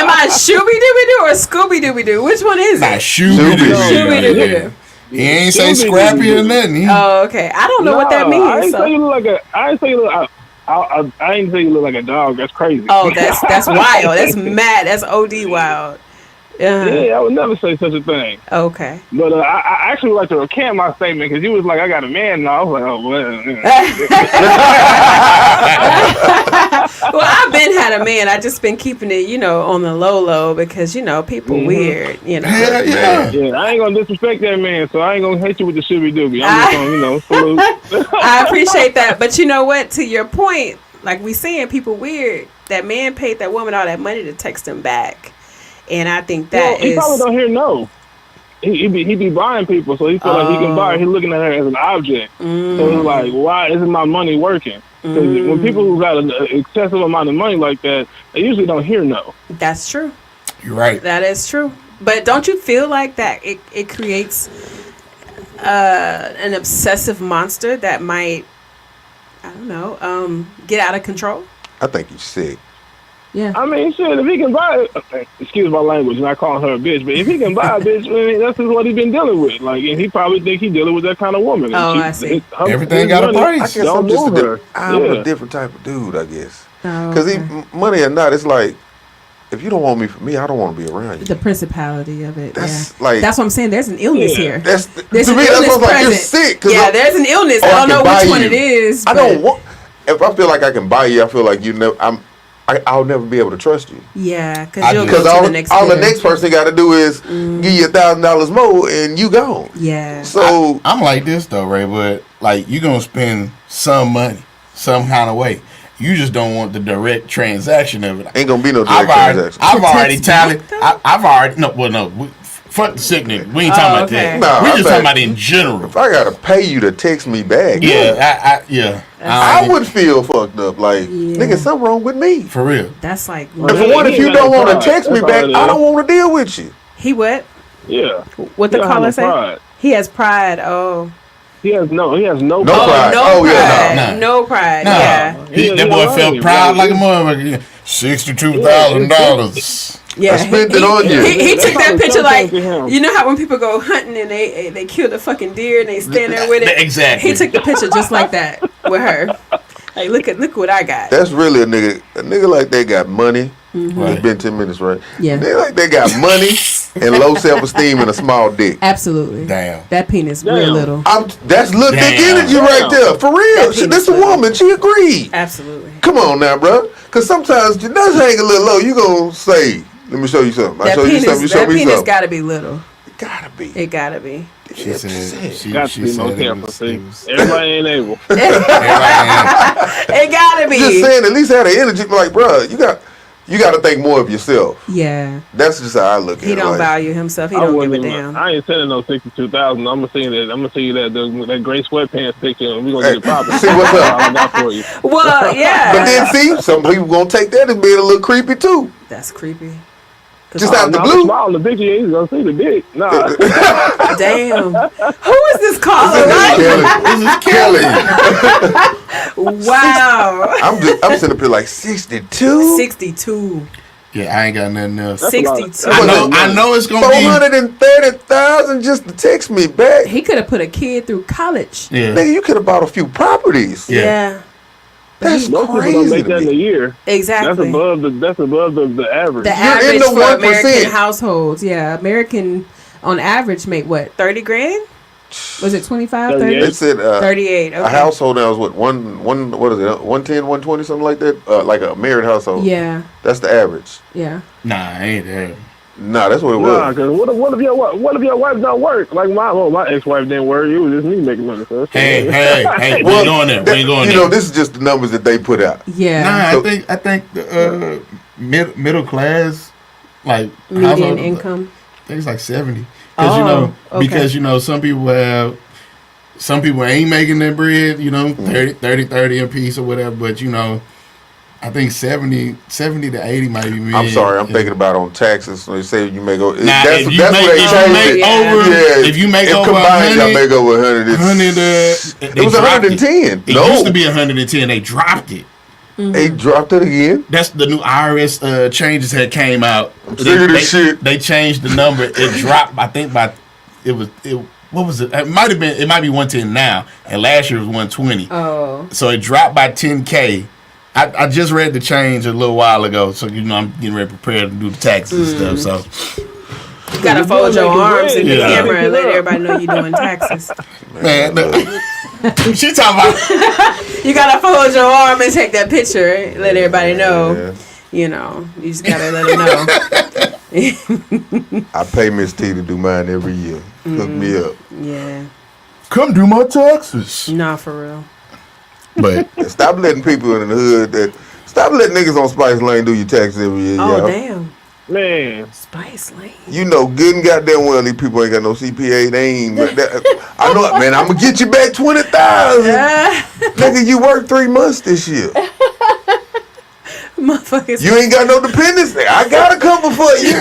I Shooby Dooby Doo or Scooby Dooby Doo? Which one is it? Shooby Dooby Doo. He ain't say Scrappy or nothing. Oh, okay. I don't know what that means. I ain't say you look like I ain't say you look like a dog. That's crazy. Oh, that's wild. That's mad. That's OD wild. Yeah, I would never say such a thing. Okay. But I actually would like to recant my statement because you was like, I got a man now. I was like, oh, well. Well, I've been had a man. I just been keeping it, on the low because, people weird, Yeah. Yeah, I ain't going to disrespect that man, so I ain't going to hate you with the shooby dooby. I'm just going to, salute. I appreciate that. But you know what? To your point, like we saying people weird, that man paid that woman all that money to text him back. And I think that he probably don't hear no. He be buying people, so he feel like he can buy her. He's looking at her as an object. So he's like, why isn't my money working? Because when people who got an excessive amount of money like that, they usually don't hear no. That's true. You're right. That is true. But don't you feel like that it creates an obsessive monster that might, I don't know, get out of control. I think he's sick. Yeah. I mean, shit, if he can buy it, excuse my language, not calling her a bitch, but if he can buy a bitch, I mean, that's just what he's been dealing with. Like, and he probably think he's dealing with that kind of woman. Oh, I see. Everything got a price. I guess I'm a different type of dude, I guess. Because money or not, it's like, if you don't want me for me, I don't want to be around you. The principality of it. That's like, that's what I'm saying. There's an illness here. There's an illness present. like you're sick. Yeah, there's an illness. I don't know which one it is. I don't want. If I feel like I can buy you, I feel like you never. I'll never be able to trust you. Yeah, because all the next person got to do is give you $1,000 more and you gone. Yeah. So I'm like this though, Ray. But like you gonna spend some money, some kind of way. You just don't want the direct transaction of it. Ain't gonna be no direct transaction. I've already tallied. I've already fuck the sick nigga. We ain't talking about that. No, we just talking about in general. If I gotta pay you to text me back, I would feel fucked up. Like, nigga, something wrong with me. For real. That's like. If you don't want to text me back, I don't want to deal with you. He what? Yeah. What the caller say? He has pride. Oh. He has no pride. No pride. No pride. No. Yeah. That boy felt proud like a motherfucker. $62,000. Yeah, I spent it on you. He took that picture like, you know how when people go hunting and they kill the fucking deer and they stand there with it? Exactly. He took the picture just like that with her. Like, look what I got. That's really a nigga like they got money. Mm-hmm. It's been 10 minutes, right? Yeah. They like they got money and low self-esteem and a small dick. Absolutely. Damn. That penis real little. That's little dick energy right there. For real. This a woman. She agreed. Absolutely. Come on now, bro. Because sometimes it does hang a little low. You gonna say, let me show you something. I show you something. You show me something. That penis gotta be little. It gotta be. It gotta be. She said she got to be more careful. Everybody ain't able. It gotta be. Just saying, at least have the energy. Like, bro, you got to think more of yourself. Yeah. That's just how I look at it. He don't value himself. He don't give a damn. I ain't sending no 62,000. I'm gonna see that gray sweatpants picture, and we gonna get it popping. See what's up? I got for you. Well, yeah. But then see, some people gonna take that as being a little creepy too. That's creepy. Just out the blue. Small, the picture, you ain't gonna see the dick. Nah. Damn. Who is this caller? This is Kelly. Wow. I'm sitting up here like 62. 62. Yeah, I ain't got nothing else. 62. I know it's gonna be 430,000 just to text me back. He could have put a kid through college. Yeah. Nigga, you could have bought a few properties. Yeah. That's most crazy. people don't make that in a year. Exactly. That's above the average. The average for 1%. American households. Yeah, American on average make what, 30 grand? Was it 25, 30? They said 38. Okay. A household now is what, what is it, 110, 120, something like that? Like a married household. Yeah. That's the average. Yeah. Nah, ain't that. Nah, that's what it was. Nah, cause what if your wife don't work? Like my ex-wife didn't work. It was just me making money. So hey, we ain't going there. We ain't going there. You know, this is just the numbers that they put out. Yeah. Nah, I think the middle class, like median income. I think it's like 70. Because some people ain't making their bread. 30 a piece or whatever. But I think 70 to 80 might be me. I'm sorry, I'm thinking about on taxes. So they say you make over. If you make over combined, y'all make over 100. It was 110. It used to be 110. They dropped it. Mm-hmm. They dropped it again. That's the new IRS changes had came out. They changed the number. It dropped. I think by what was it? It might be 110 now, and last year was 120. Oh. So it dropped by 10K. I just read the change a little while ago, so I'm getting ready prepared to do the taxes and stuff. So you gotta fold your arms in the camera and let everybody know you're doing taxes. Man, she talking about you gotta fold your arm and take that picture and let everybody know. Yeah. You just gotta let them know. I pay Miss T to do mine every year. Hook me up. Yeah. Come do my taxes. Nah, for real. But stop letting people in the hood stop letting niggas on Spice Lane do your taxes every year. Oh, y'all. Damn. Man. Spice Lane. You know good and goddamn well these people ain't got no CPA. They ain't. I know it, man. I'm gonna get you back 20,000. Nigga, you worked 3 months this year. Motherfuckers. You ain't got no dependents there. I got a couple for you.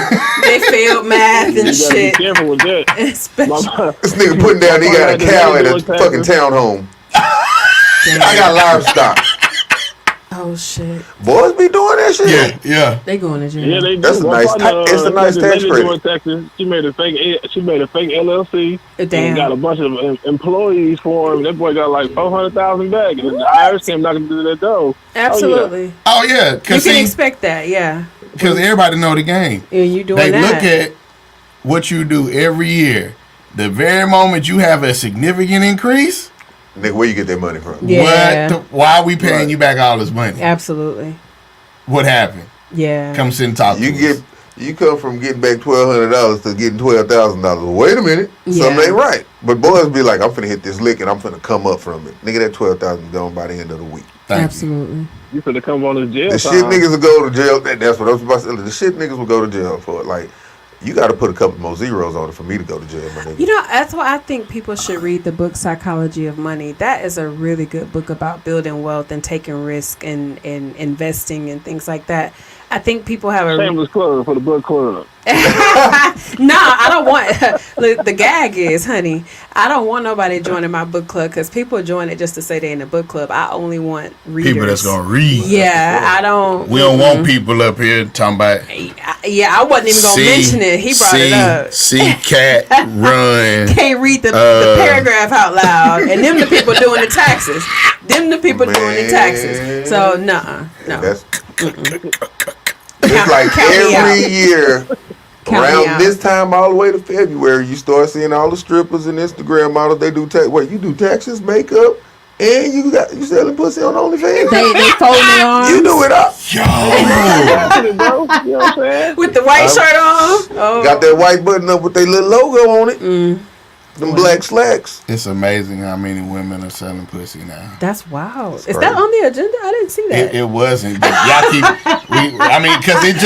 They failed math and You gotta shit. be careful with that. Especially. This nigga putting down, he got a cow at a fucking townhome. I got livestock. Oh shit. Boys be doing that shit. Yeah. They going to jail. Yeah, they do. That's a One nice partner, it's a nice tax lady credit. in Texas, she made a fake LLC. Damn. And got a bunch of employees for him. That boy got like $400,000 back, and the IRS came knocking to the door. Absolutely. Oh yeah, You because can expect that, yeah. everybody know the game. And you doing They that. look at what you do every year. The very moment you have a significant increase, Nigga, where you get that money from? Yeah. why are we paying you back all this money? Absolutely. What happened? Yeah. Come sit and talk to us. You come from getting back $1,200 to getting $12,000. Wait a minute, something ain't right. But boys be like, I'm finna hit this lick and I'm finna come up from it. Nigga, that $12,000 is gone by the end of the week. Absolutely. You finna come on this jail The time. shit niggas will go to jail. That's what I was about to say. The shit niggas will go to jail for. Like, you got to put a couple more zeros on it for me to go to jail, my nigga. You know, that's why I think people should read the book Psychology of Money. That is a really good book about building wealth and taking risk and investing and things like that. I think people have a Shameless club for the book club. No, I don't want. The gag is, honey, I don't want nobody joining my book club because people join it just to say they're in the book club. I only want readers. People that's gonna read. Yeah, I don't. We don't want people up here talking about. Yeah, I wasn't even gonna mention it. He brought it up. See cat run. Can't read the paragraph out loud, and them the people doing the taxes. Them the people doing the taxes. So no. It's like every year Count me around out. this time all the way to February, you start seeing all the strippers and Instagram models. They do you do taxes, makeup, and you selling pussy on OnlyFans. They folding their arms. You do it up. Yo. You know what I'm saying? With the white shirt on. Oh. Got that white button up with their little logo on it. Them black slacks. It's amazing how many women are selling pussy now. That's wild. Is crazy. that on the agenda? I didn't see that. It wasn't, but y'all keep. Because it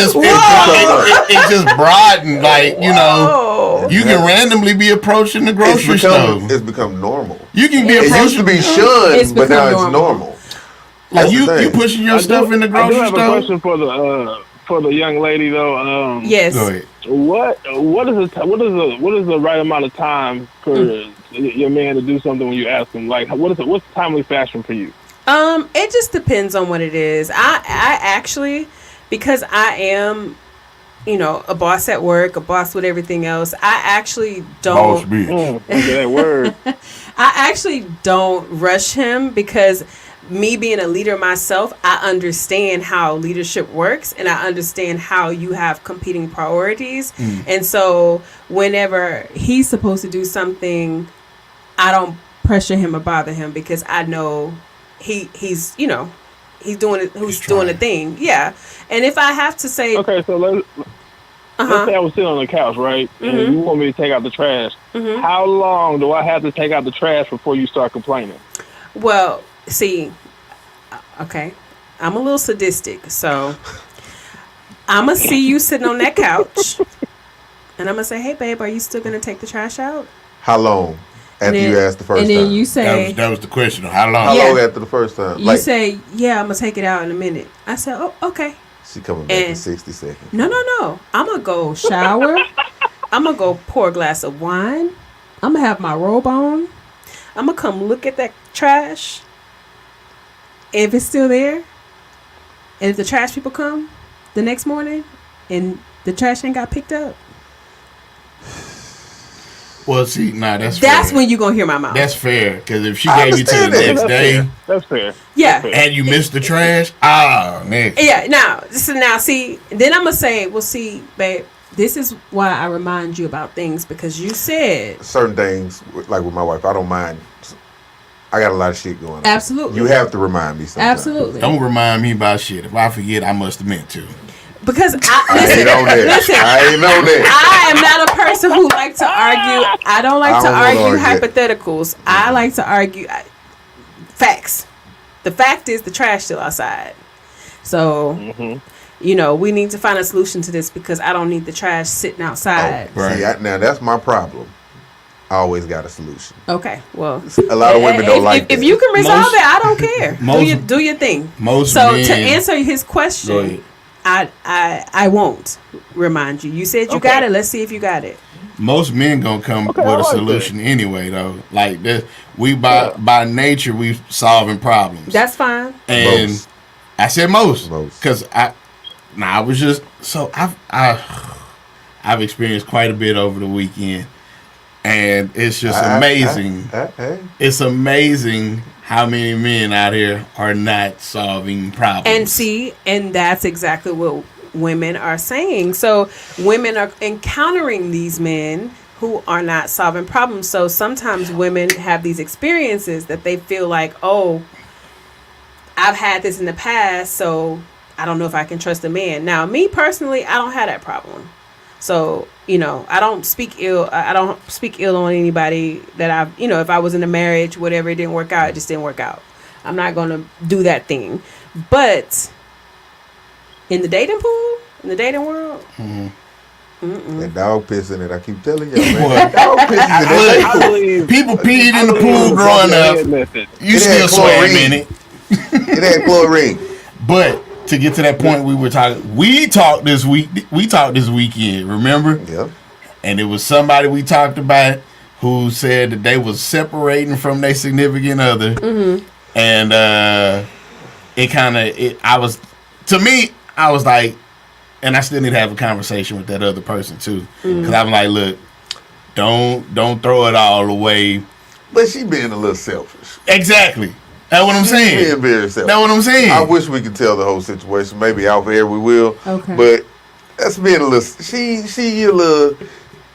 just broadened. Like Oh. you can randomly be approaching the grocery store. It's become normal. You can be It approaching. used to be shunned, It's but now become it's normal. normal. Like That's the you thing. pushing your stuff in the I do grocery have a store. question for the young lady though. Yes. Go ahead. What is the right amount of time for your man to do something when you ask him? Like, what's timely fashion for you? It just depends on what it is. I actually, because I am, a boss at work, a boss with everything else. I actually Boss don't. bitch. Look at that word. I actually don't rush him because me being a leader myself, I understand how leadership works and I understand how you have competing priorities. And so whenever he's supposed to do something, I don't pressure him or bother him because I know he's doing it, who's doing the thing. Yeah. And if I have to say, Okay, so let's say I was sitting on the couch, right? And you want me to take out the trash. How long do I have to take out the trash before you start complaining? well, see, okay, I'm a little sadistic, so I'm going to see you sitting on that couch, and I'm going to say, hey, babe, are you still going to take the trash out? How long after you asked the first time? And then you say, That was the question. How long? How Yeah. long after the first time? you say, yeah, I'm going to take it out in a minute. I said, oh, okay. she coming back in and- 60 seconds. No. I'm going to go shower. I'm going to go pour a glass of wine. I'm going to have my robe on. I'm going to come look at that trash. If it's still there, and if the trash people come the next morning and the trash ain't got picked up, Well, see, that's fair. that's when you going to hear my mouth. That's fair, because if she I gave you to the understand that. next day That's fair. Yeah. That's fair. and you missed the trash, next. Yeah, now, see, then I'm going to say, well, see, babe, this is why I remind you about things because you said. Certain things, like with my wife, I don't mind. I got a lot of shit going on. Absolutely. You have to remind me sometimes. Absolutely. Don't remind me about shit. If I forget, I must have meant to. Because I ain't on that. listen, I ain't on that. I am not a person who like to argue. I don't like I to don't wanna argue argue. hypotheticals. I like to argue facts. The fact is the trash still outside. So, we need to find a solution to this because I don't need the trash sitting outside. Right. See, now that's my problem. always got a solution. Okay, well, A lot of women don't like if that. you can resolve it, I don't care. Do your thing. So men, to answer his question, I won't remind you. You said you got it. Let's see if you got it. Most men gonna come with a solution anyway, though. Like this, we by nature we solving problems. That's fine. And Most. I said most because I was just so I've experienced quite a bit over the weekend, and it's just amazing. It's amazing how many men out here are not solving problems. And that's exactly what women are saying. So women are encountering these men who are not solving problems. So sometimes women have these experiences that they feel like, oh, I've had this in the past, so I don't know if I can trust a man. Now, me personally, I don't have that problem. So, I don't speak ill. I don't speak ill on anybody that I've, if I was in a marriage, whatever, it didn't work out, it just didn't work out. I'm not going to do that thing. But in the dating pool, in the dating world, that dog piss in it, I keep telling you, man. Dog piss in it. People peed in the pool growing up. You still swam in it. It had chlorine. But to get to that point, we talked this weekend, remember? Yep. And it was somebody we talked about who said that they was separating from their significant other. Mm-hmm. And I was like, and I still need to have a conversation with that other person too. Because I'm like, look, don't throw it all away. But she being a little selfish. Exactly. That's what I'm saying. Being very selfish. That's what I'm saying. I wish we could tell the whole situation. Maybe out there we will. Okay. But that's being a little.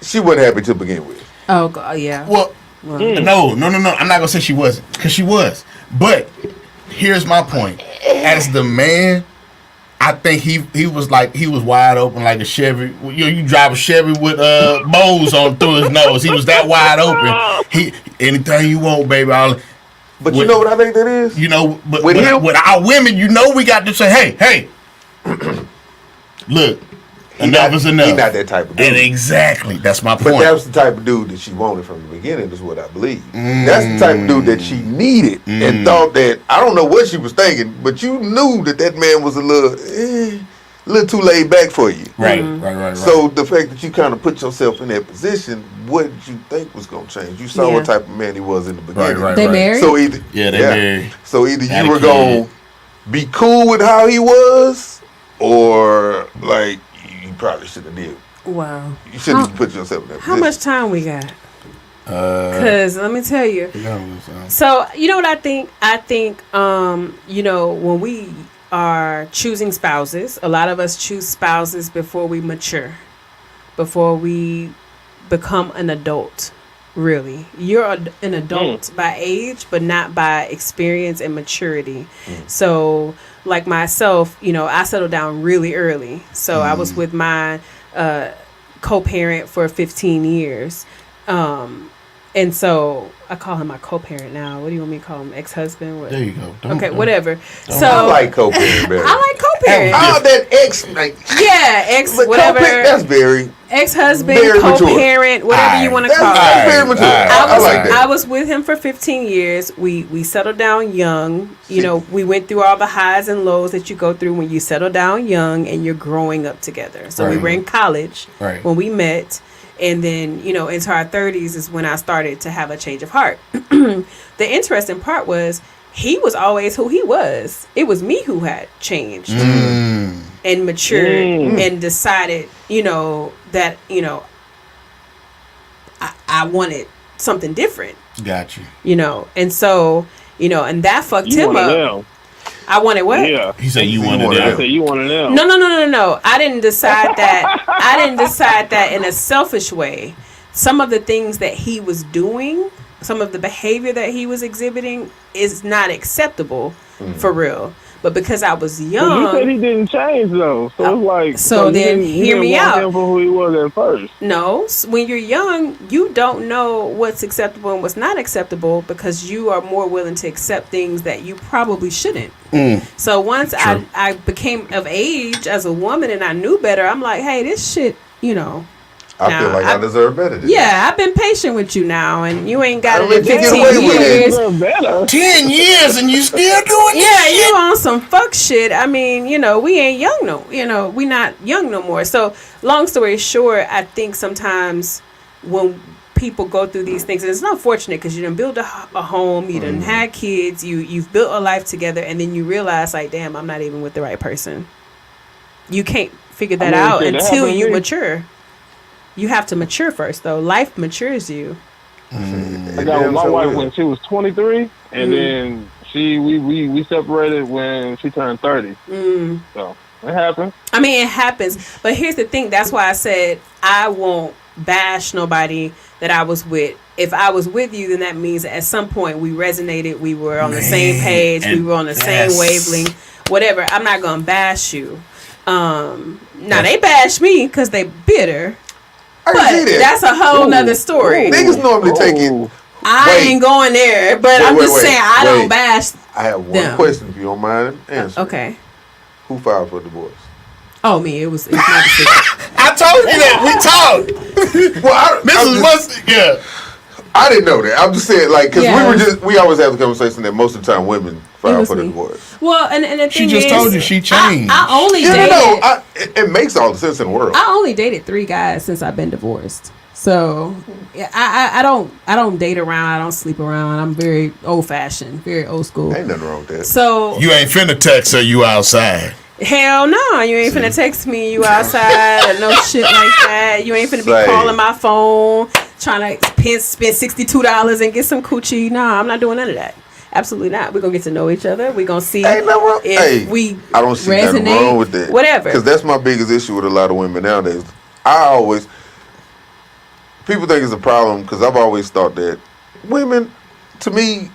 She wasn't happy to begin with. Oh God, yeah. Well, no. I'm not gonna say she wasn't, because she was. But here's my point. As the man, I think he was wide open like a Chevy. You drive a Chevy with bows on through his nose. He was that wide open. Anything you want, baby. But you know what I think that is? But with our women, we got to say, hey, look, enough is enough. He's not that type of dude. And exactly, that's my point. But that was the type of dude that she wanted from the beginning, is what I believe. That's the type of dude that she needed and thought that, I don't know what she was thinking, but you knew that man was a little too laid back for you. Right. So the fact that you kind of put yourself in that position, what did you think was going to change? You saw what type of man he was in the beginning. Right. They married? So either, they married. So either you were going to be cool with how he was, or like, you probably should have did. Wow. You shouldn't have put yourself in that position. How much time we got? Because let me tell you. So, you know what I think? I think, when we are choosing spouses, a lot of us choose spouses before we mature, before we become an adult. Really, you're an adult by age, but not by experience and maturity. So, like myself, I settled down really early. So I was with my co-parent for 15 years. And so I call him my co-parent now. What do you want me to call him? Ex-husband? What? There you go. Whatever. So I like co-parent better. I like co-parent. Oh, that ex. Whatever. That's very ex-husband, very co-parent, whatever you want to call it. That's very mature. I like that. I was with him for 15 years. We settled down young. We went through all the highs and lows that you go through when you settle down young and you're growing up together. So we were in college when we met. And then, into our 30s is when I started to have a change of heart. The interesting part was he was always who he was. It was me who had changed and matured and decided, that, I wanted something different. Got you. And so, and that fucked him up. I wanted what? Yeah. He said you wanted them. I said you wanted them. No. I didn't decide that. I didn't decide that in a selfish way. Some of the things that he was doing, some of the behavior that he was exhibiting is not acceptable for real. But because I was young, you said he didn't change though, so it's like. So then, hear me out. Him for who he was at first. No, when you're young, you don't know what's acceptable and what's not acceptable because you are more willing to accept things that you probably shouldn't. So once I became of age as a woman and I knew better, I'm like, hey, this shit, I feel like I deserve better than Yeah, I've been patient with you now, and you ain't got I it mean, in you get 15 away with it. years. 10 years and you still doing Yeah, this you shit? on some fuck shit. I mean, we ain't young no. We not young no more. So, long story short, I think sometimes when people go through these things, and it's unfortunate because you done build a home, you done had kids, you've built a life together, and then you realize like, damn, I'm not even with the right person. You can't figure that out until you mature. You have to mature first, though. Life matures you. I got with my wife when she was 23, and then we separated when she turned 30. So it happens. I mean, it happens. But here's the thing. That's why I said I won't bash nobody that I was with. If I was with you, then that means that at some point we resonated. We were on the same page. We were on the same wavelength. Whatever. I'm not going to bash you. Now, they bash me because they bitter. But that's a whole nother story. Niggas normally take it. I ain't going there, but I'm just saying I don't bash. I have one question if you don't mind answering. Okay. Who filed for divorce? Oh, me. It's my decision. I told you that. We talked. Well, Mrs. Mustard, yeah. I didn't know that. I'm just saying, like, because we always have the conversation that most of the time women file for the divorce. Well, and the thing she just told you she changed. I only dated. It makes all the sense in the world. I only dated 3 guys since I've been divorced. So I don't date around. I don't sleep around. I'm very old fashioned, very old school. Ain't nothing wrong with that. So you ain't finna text her you outside. Hell no, you ain't finna text me you outside or no shit like that. You ain't finna be calling my phone trying to spend $62 and get some coochie. Nah, I'm not doing none of that. Absolutely not. We're gonna get to know each other. We're gonna see if we I don't see resonate. nothing wrong with that. Whatever. Because that's my biggest issue with a lot of women nowadays. People think it's a problem because I've always thought that women, to me,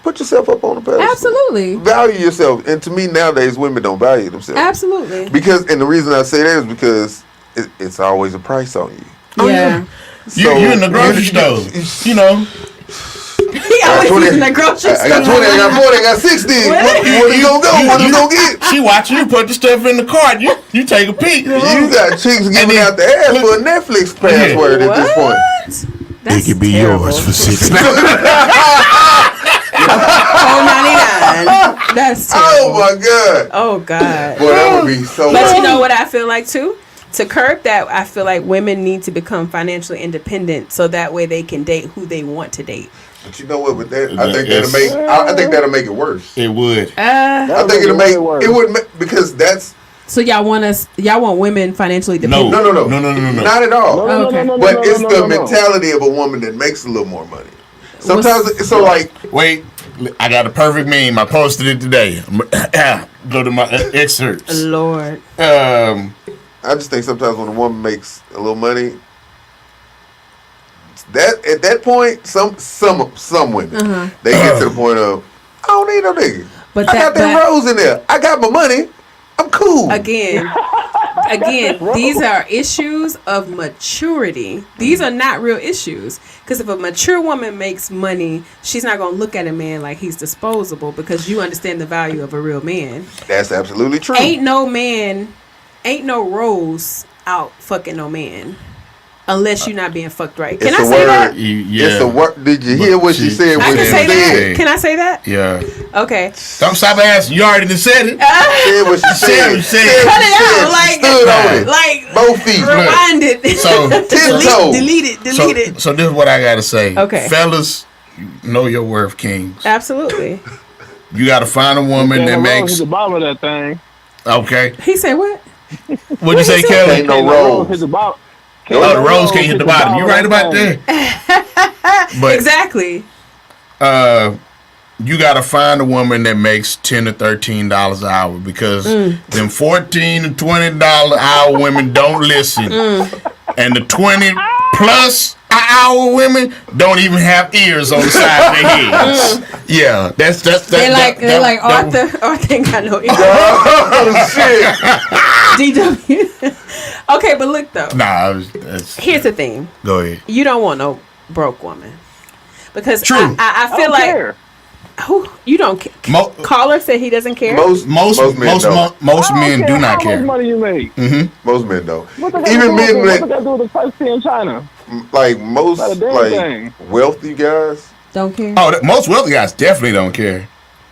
put yourself up on the pedestal. Absolutely. Value yourself. And to me, nowadays, women don't value themselves. Absolutely. And the reason I say that is because it's always a price on you. Yeah. So you in the grocery store, you know. He always in the grocery store. I got 20, I got 40, I got 60. Where you gonna go? What you gonna get? She watching you put the stuff in the cart. You take a peek. You got chicks giving out the ass for a Netflix password at this point. It could be terrible. yours for $6. $4.99. That's terrible. Oh my god. Oh god. Boy, that would be so. But you know what I feel like too? To curb that, I feel like women need to become financially independent so that way they can date who they want to date. But you know what? With that, I think that'll make it worse. It would. I think it would because that's. So y'all want women financially dependent? No. Not at all. But it's the no. mentality of a woman that makes a little more money. Sometimes it's so like. Wait, I got a perfect meme. I posted it today. Go to my excerpts. Lord. I just think sometimes when a woman makes a little money, that at that point, some women they get to the point of I don't need no nigga. But I got that rose in there. I got my money. I'm cool. Again, these are issues of maturity. These are not real issues. Because if a mature woman makes money, she's not going to look at a man like he's disposable because you understand the value of a real man. That's absolutely true. Ain't no rose out fucking no man. Unless you're not being fucked right. Can I say that? Yeah. It's a word. Did you hear what she said? I can say that. Can I say that? Yeah. Okay. Don't stop asking. You already said it. Said what she said. Cut it out. Like, stood on it. Like, both feet. Rewind it. So, delete it. So this is what I got to say. Okay. Fellas, know your worth, kings. Absolutely. You got to find a woman that makes. The bottom of that thing. Okay. He said what? What'd you say, Kelly? Ain't no rose. Hit the bottom. Oh, the rose can't hit the bottom. You right about that. But exactly. You gotta find a woman that makes $10 to $13 an hour because them $14 to $20 hour women don't listen, and the 20 plus hour women don't even have ears on the side of their heads. Yeah, that's They're like Arthur. Arthur ain't got no ears. Oh shit. DW. Okay, but look though. Here's the thing. Go ahead. You don't want no broke woman because True. I feel like. Who you don't caller said he doesn't care. Most men do not care. How much money you make? Mm-hmm. Most men don't. Even men. What they got to do with the price in China? Like most wealthy guys don't care. Oh, most wealthy guys definitely don't care.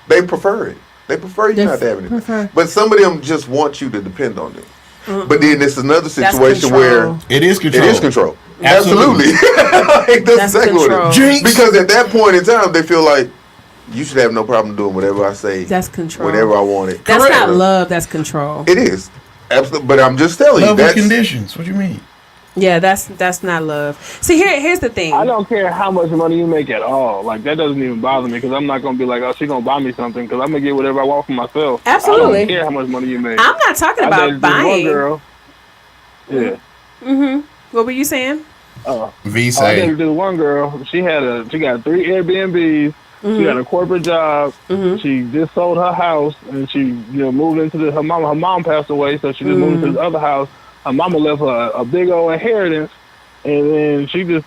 They prefer it. They prefer you not to have anything. But some of them just want you to depend on them. But then it's another situation where it is control. It is control. Absolutely. Like, that's exactly what it is. Because at that point in time, they feel like you should have no problem doing whatever I say. That's control. Whenever I want it. That's not love. That's control. It is. Absolutely. But I'm just telling you. Love with conditions. What do you mean? Yeah, that's not love. See, here's the thing. I don't care how much money you make at all. Like, that doesn't even bother me because I'm not going to be like, oh, she's going to buy me something because I'm going to get whatever I want for myself. Absolutely. I don't care how much money you make. I'm not talking about buying. One girl. Yeah. Mm-hmm. What were you saying? V say. I dated this one girl. She got 3 Airbnbs. She got a corporate job. She just sold her house and she, moved into her mom. Her mom passed away, so she just moved into this other house. Her mama left her a big old inheritance, and then she just,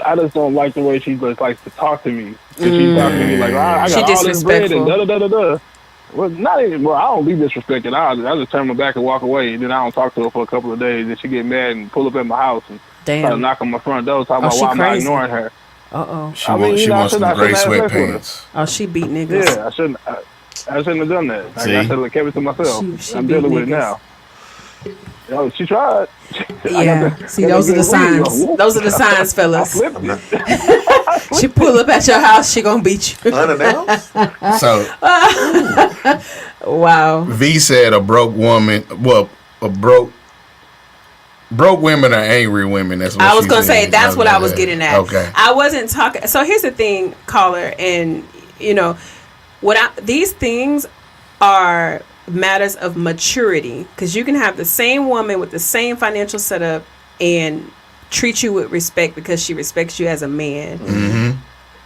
I just don't like the way she just likes to talk to me. And she talks to me like, I got all this bread and da-da-da-da-da. Well, I don't be disrespected. I just turn my back and walk away, and then I don't talk to her for a couple of days, and she get mad and pull up at my house and try to knock on my front door, talking about why am I ignoring her. Uh-oh. She wants some gray sweatpants. Oh, she beat niggas. Yeah, I shouldn't have done that. I should have kept it to myself. I'm dealing with it now. Oh, she tried. Yeah. See, those are the signs. Those are the signs, fellas. She pull up at your house, she gonna beat you. Unannounced? So. Wow. V said a broke woman. Well, broke women are angry women. That's what I was gonna say. That's what I was getting at. Okay. I wasn't talking. So here's the thing, caller, and these things are matters of maturity, because you can have the same woman with the same financial setup and treat you with respect because she respects you as a man. Mm-hmm.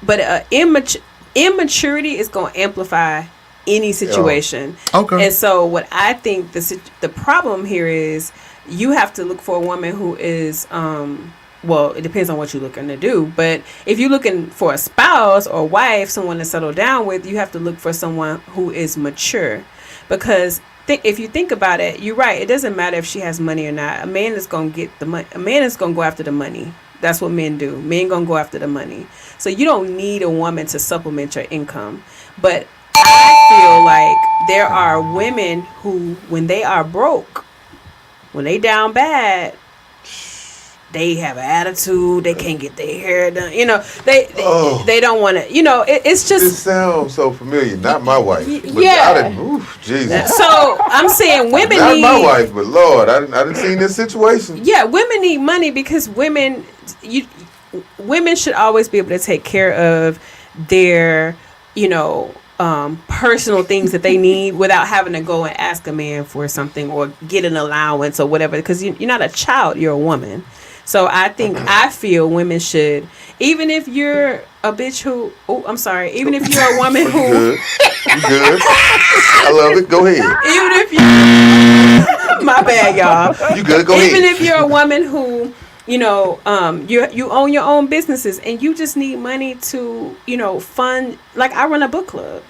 But immaturity is going to amplify any situation. Okay. And so what I think the problem here is you have to look for a woman who is well, it depends on what you're looking to do. But if you're looking for a spouse or wife, someone to settle down with, you have to look for someone who is mature. Because if you think about it, you're right. It doesn't matter if she has money or not. A man is going to get the money. A man is going to go after the money. That's what men do. Men going to go after the money. So you don't need a woman to supplement your income. But I feel like there are women who, when they are broke, when they down bad, they have an attitude. They can't get their hair done. They don't want to. It's just. It sounds so familiar. Not my wife. But Yeah. Jesus. So I'm saying women not need. Not my wife, but Lord, I didn't see this situation. Yeah, women need money because women should always be able to take care of their, personal things that they need without having to go and ask a man for something or get an allowance or whatever. Because you're not a child, you're a woman. So I feel women should, even if you're a bitch who, even if you're a woman who. You good. I love it. Go ahead. Even if you, my bad, y'all. You good. Go ahead. Even ahead. if you're a woman who, you own your own businesses and you just need money to, fund, like I run a book club.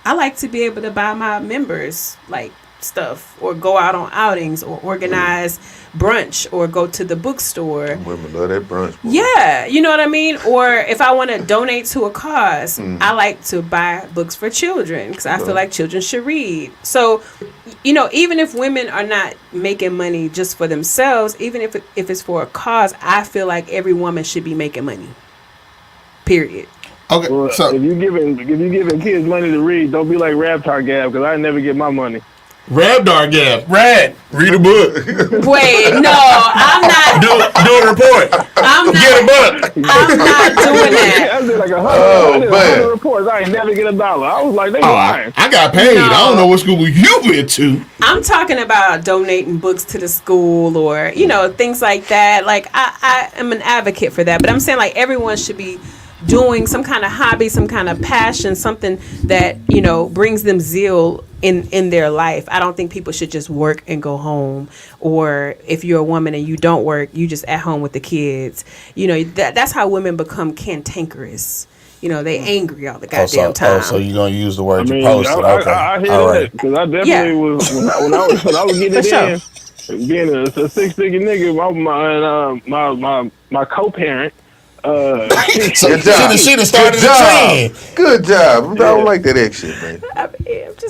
I like to be able to buy my members, like, stuff or go out on outings or organize brunch or go to the bookstore. Women love that brunch. Boy. Yeah, you know what I mean? Or if I want to donate to a cause, I like to buy books for children because I feel like children should read. So, even if women are not making money just for themselves, even if it's for a cause, I feel like every woman should be making money. Period. Okay, well, so if you giving kids money to read, don't be like Raptar Gab because I never get my money. Rabdar Gab. Rad. Read a book. Wait, no, I'm not. Do a report. Get a book. I'm not doing that. I did like 100 reports. I ain't never get $1. I was like, they lying. I got paid. No. I don't know what school you went to. I'm talking about donating books to the school or, things like that. Like, I am an advocate for that. But I'm saying, like, everyone should be doing some kind of hobby, some kind of passion, something that, brings them zeal in their life. I don't think people should just work and go home, or if you're a woman and you don't work, you just at home with the kids. That's how women become cantankerous. they angry all the goddamn time. So you're gonna use the word you posted? Okay, I hear that because I definitely was when I was getting it in, being a 6-figure nigga. My co-parent. Good job. She done started the trend. Good job. I don't like that ex shit, man.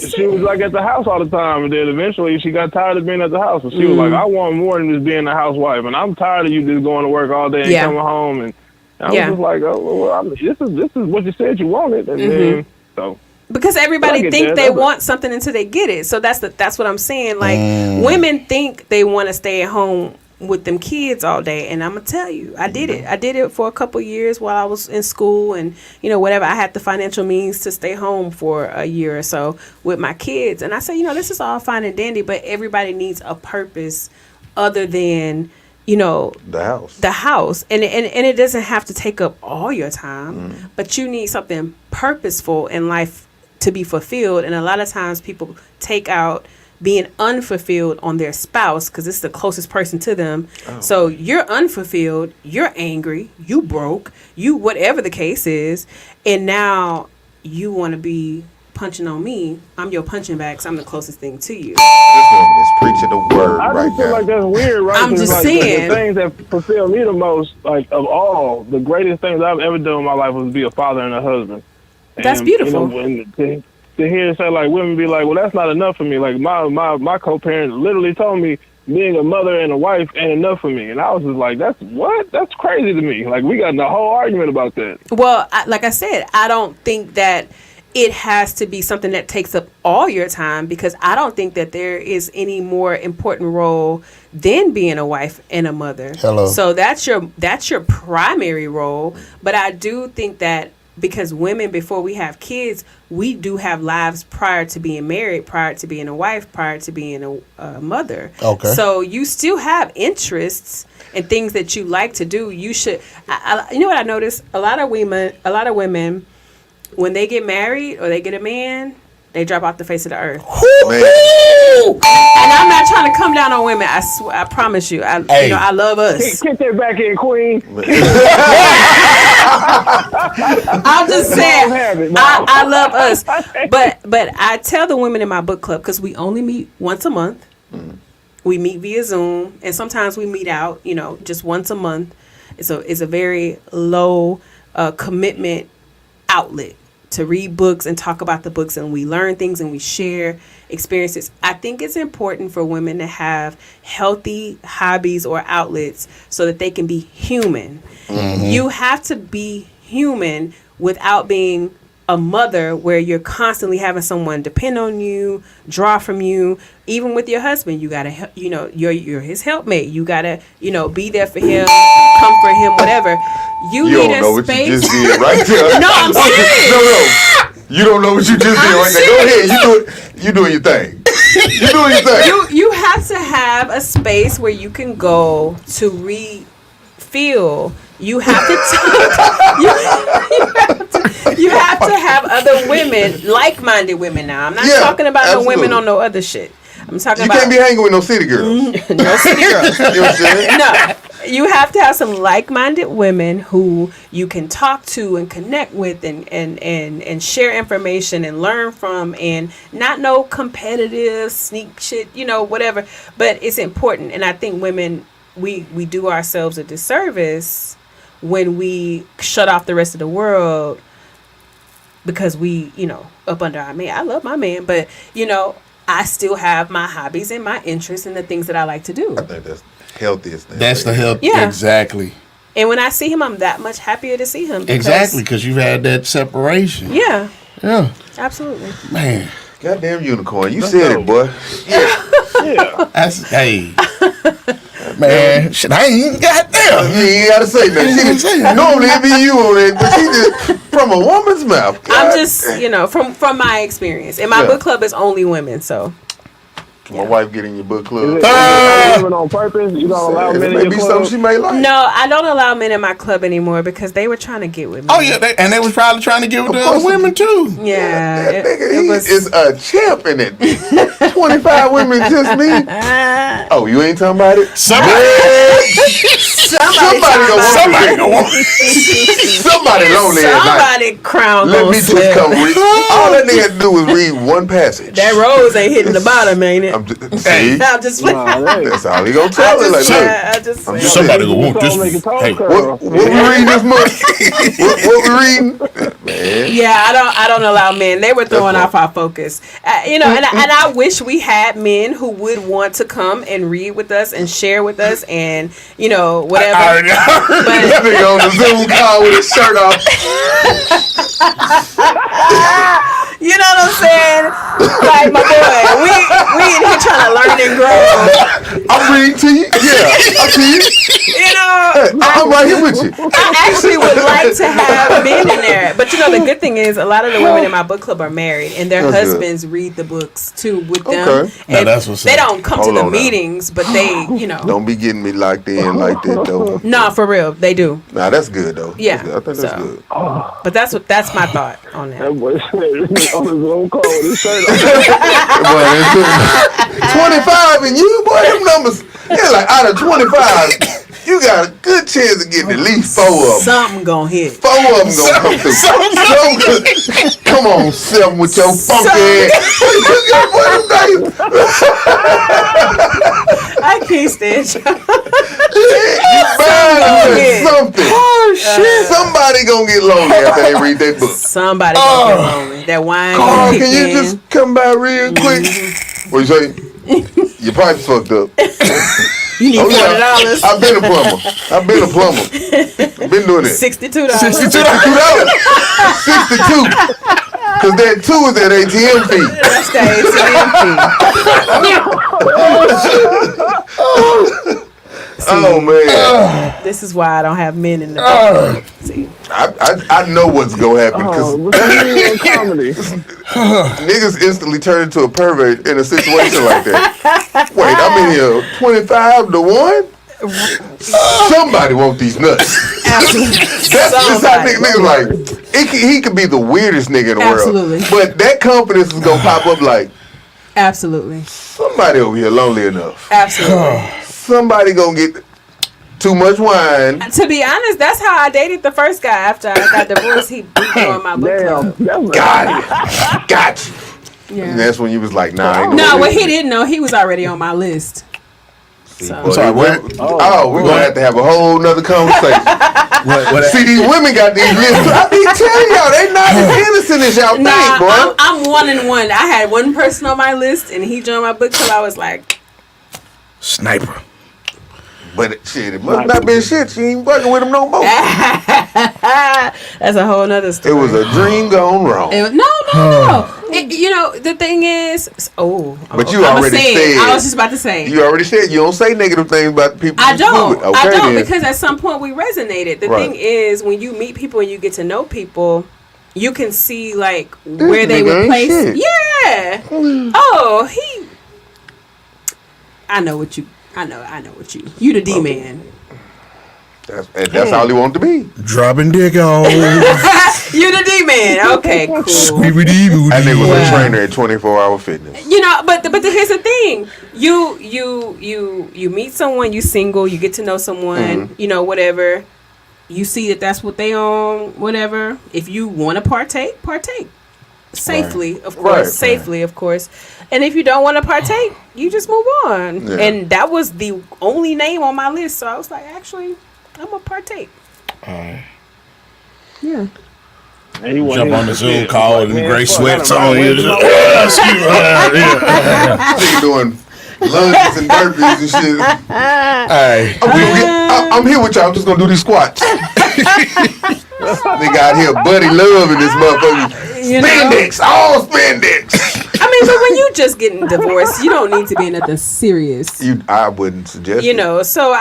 She was like at the house all the time, and then eventually she got tired of being at the house, and she was like, "I want more than just being a housewife, and I'm tired of you just going to work all day and coming home." And I was just like, "Oh, well, this is what you said you wanted," and then so. Because everybody think they want something until they get it. So that's what I'm saying. Like women think they want to stay at home with them kids all day, and I'm gonna tell you, I did it for a couple years while I was in school, and whatever, I had the financial means to stay home for a year or so with my kids, and I said, this is all fine and dandy, but everybody needs a purpose other than the house, and it doesn't have to take up all your time, but you need something purposeful in life to be fulfilled. And a lot of times people take out being unfulfilled on their spouse because it's the closest person to them. So you're unfulfilled, you're angry, you broke, you whatever the case is, and now you want to be punching on me. I'm your punching bag, so I'm the closest thing to you. This woman is preaching the word I right just feel now. like that's weird, right? I'm just saying. The things that fulfill me the most, like of all, the greatest things I've ever done in my life was be a father and a husband. That's beautiful. To hear say like women be like, well, that's not enough for me. Like my co-parent literally told me being a mother and a wife ain't enough for me, and I was just like, that's crazy to me. Like we got in a whole argument about that. Well, like I said, I don't think that it has to be something that takes up all your time, because I don't think that there is any more important role than being a wife and a mother. Hello. So that's your primary role, but I do think that because women, before we have kids, we do have lives prior to being married, prior to being a wife, prior to being a mother. Okay. So you still have interests and things that you like to do. You should. You know what I noticed? A lot of women, when they get married or they get a man, they drop off the face of the earth. And I'm not trying to come down on women. I promise you. I love us. Kick that back in, queen. I'll just say I love us. But I tell the women in my book club, because we only meet once a month. We meet via Zoom, and sometimes we meet out, just once a month. It's a very low commitment outlet to read books and talk about the books, and we learn things and we share experiences. I think it's important for women to have healthy hobbies or outlets so that they can be human. You have to be human without being a mother, where you're constantly having someone depend on you, draw from you. Even with your husband, you gotta, you're his helpmate. You gotta, be there for him, comfort him, whatever. You need don't know a what space. you just did right there. No, I'm serious. No. You don't know what you just did right there. Go ahead. You doing your thing. You doing your thing. You have to have a space where you can go to refill. You have to you have to have other women, like-minded women. Now, I'm not talking about absolutely. no women on no other shit. I'm talking about. You can't be hanging with no city girls. No city girls. You know what I'm saying? No. You have to have some like-minded women who you can talk to and connect with and share information and learn from, and not no competitive sneak shit, whatever. But it's important, and I think women, we do ourselves a disservice when we shut off the rest of the world because we, up under our man. I love my man, but I still have my hobbies and my interests and the things that I like to do. I think that's healthiest thing. That's the health. Yeah. Exactly. And when I see him, I'm that much happier to see him. Exactly, because you've had that separation. Yeah. Yeah. Absolutely. Man. Goddamn unicorn. You said it, boy. Yeah. That's, hey. Man, shit, I ain't even got there. You ain't got to say nothing. Normally it be you on it, but she just, from a woman's mouth. God I'm just, from my experience. And my book club is only women, so. Can my wife get in your book club? Is it women on purpose? You don't allow men in your Maybe club? something she may like. No, I don't allow men in my club anymore because they were trying to get with me. Oh yeah, they was probably trying to get with the other women too. Yeah, That nigga, he is a champ in it. 25 women, just me. Oh, you ain't talking about it? Somebody Somebody gonna want Somebody lonely at night. Somebody crown Let gonna me just slip. come read. All that nigga had to do was read one passage. That rose ain't hitting the bottom, ain't it? I'm just, see, I'm just that's all he gonna tell me. Like, look, somebody gonna want this. Hey, what we reading this month? what we reading? Man. Yeah, I don't allow men. They were throwing off our focus. And I wish we had men who would want to come and read with us and share with us and whatever. That nigga on the Zoom call with his shirt off. You know what I'm saying? Like, my boy, we in here trying to learn and grow. I'm reading to you. Yeah, I see you. I'm right here with you. I actually would like to have men in there. But the good thing is a lot of the women in my book club are married and their husbands read the books too with them. Okay. And that's what's they up. don't come to the meetings, but they, Don't be getting me locked in like that, though. No, for real, they do. Nah, that's good, though. Yeah. That's good. I think that's good. But that's my thought on that. That boy said on his own call with his shirt off. 25 and you, boy, them numbers, yeah, like out of 25, you got a good chance of getting at least 4 of them. Something gonna hit. 4 of them gonna come through. So good. Come on, 7 with your funky ass. I can't stand you. Something. Oh shit! Somebody gonna get lonely after they read that book. Somebody gonna get lonely. That wine Carl, gonna can kick you in. just come by real quick? What you say? Your pipe's fucked up. You need $40. I've been a plumber. I've been doing it. $62. $62. 62. Cause that 2 is that ATM fee. That's the ATM fee. Oh man. This is why I don't have men in the book. See. I know what's gonna happen because Comedy. niggas instantly turn into a pervert in a situation like that. Wait, I'm in here 25 to 1? Somebody want these nuts. Absolutely. That's just how niggas like. He could be the weirdest nigga in the Absolutely. world. But that confidence is gonna pop up like, Absolutely. somebody over here lonely enough. Absolutely. Somebody gonna get too much wine. To be honest, that's how I dated the first guy after I got divorced. He joined my book club. Got you. Yeah. And that's when you was like, nah, I ain't No, gonna what do he it. didn't know, he was already on my list. So. Boy, sorry, what? We're gonna have to have a whole nother conversation. what? See, these women got these lists. I be telling y'all, they not as innocent as y'all think, boy. I'm 1 and 1. I had one person on my list, and he joined my book club. I was like, Sniper. But shit, it must not been shit. She ain't fucking with him no more. that's a whole nother story. It was a dream gone wrong. No. The thing is, But you I'ma already say it. said. I was just about to say. You already said you don't say negative things about people. I don't. Okay, I don't then. because at some point we resonated. The Right. thing is, when you meet people and you get to know people, you can see like where they nigga would ain't place. shit. Yeah. Oh, he. I know what you. I know what you. You the D man. That's all he wanted to be. Dropping dick on. You the D man. Okay, cool. That nigga was Wow. a trainer at 24-hour fitness. But here's the thing. You meet someone, you single, you get to know someone, whatever. You see that that's what they own, whatever. If you want to partake. Safely, of course. Of course. And if you don't want to partake, you just move on. Yeah. And that was the only name on my list, so I was like, actually, I'm gonna partake. Yeah. Jump on the Zoom call and gray sweats I on you. Nigga doing lunges and burpees and shit. Hey. I'm here with y'all. I'm just gonna do these squats. Nigga out here, buddy love in this motherfucker. Spandex, all spandex. I mean, but when you just getting divorced, you don't need to be in nothing serious. I wouldn't suggest it. So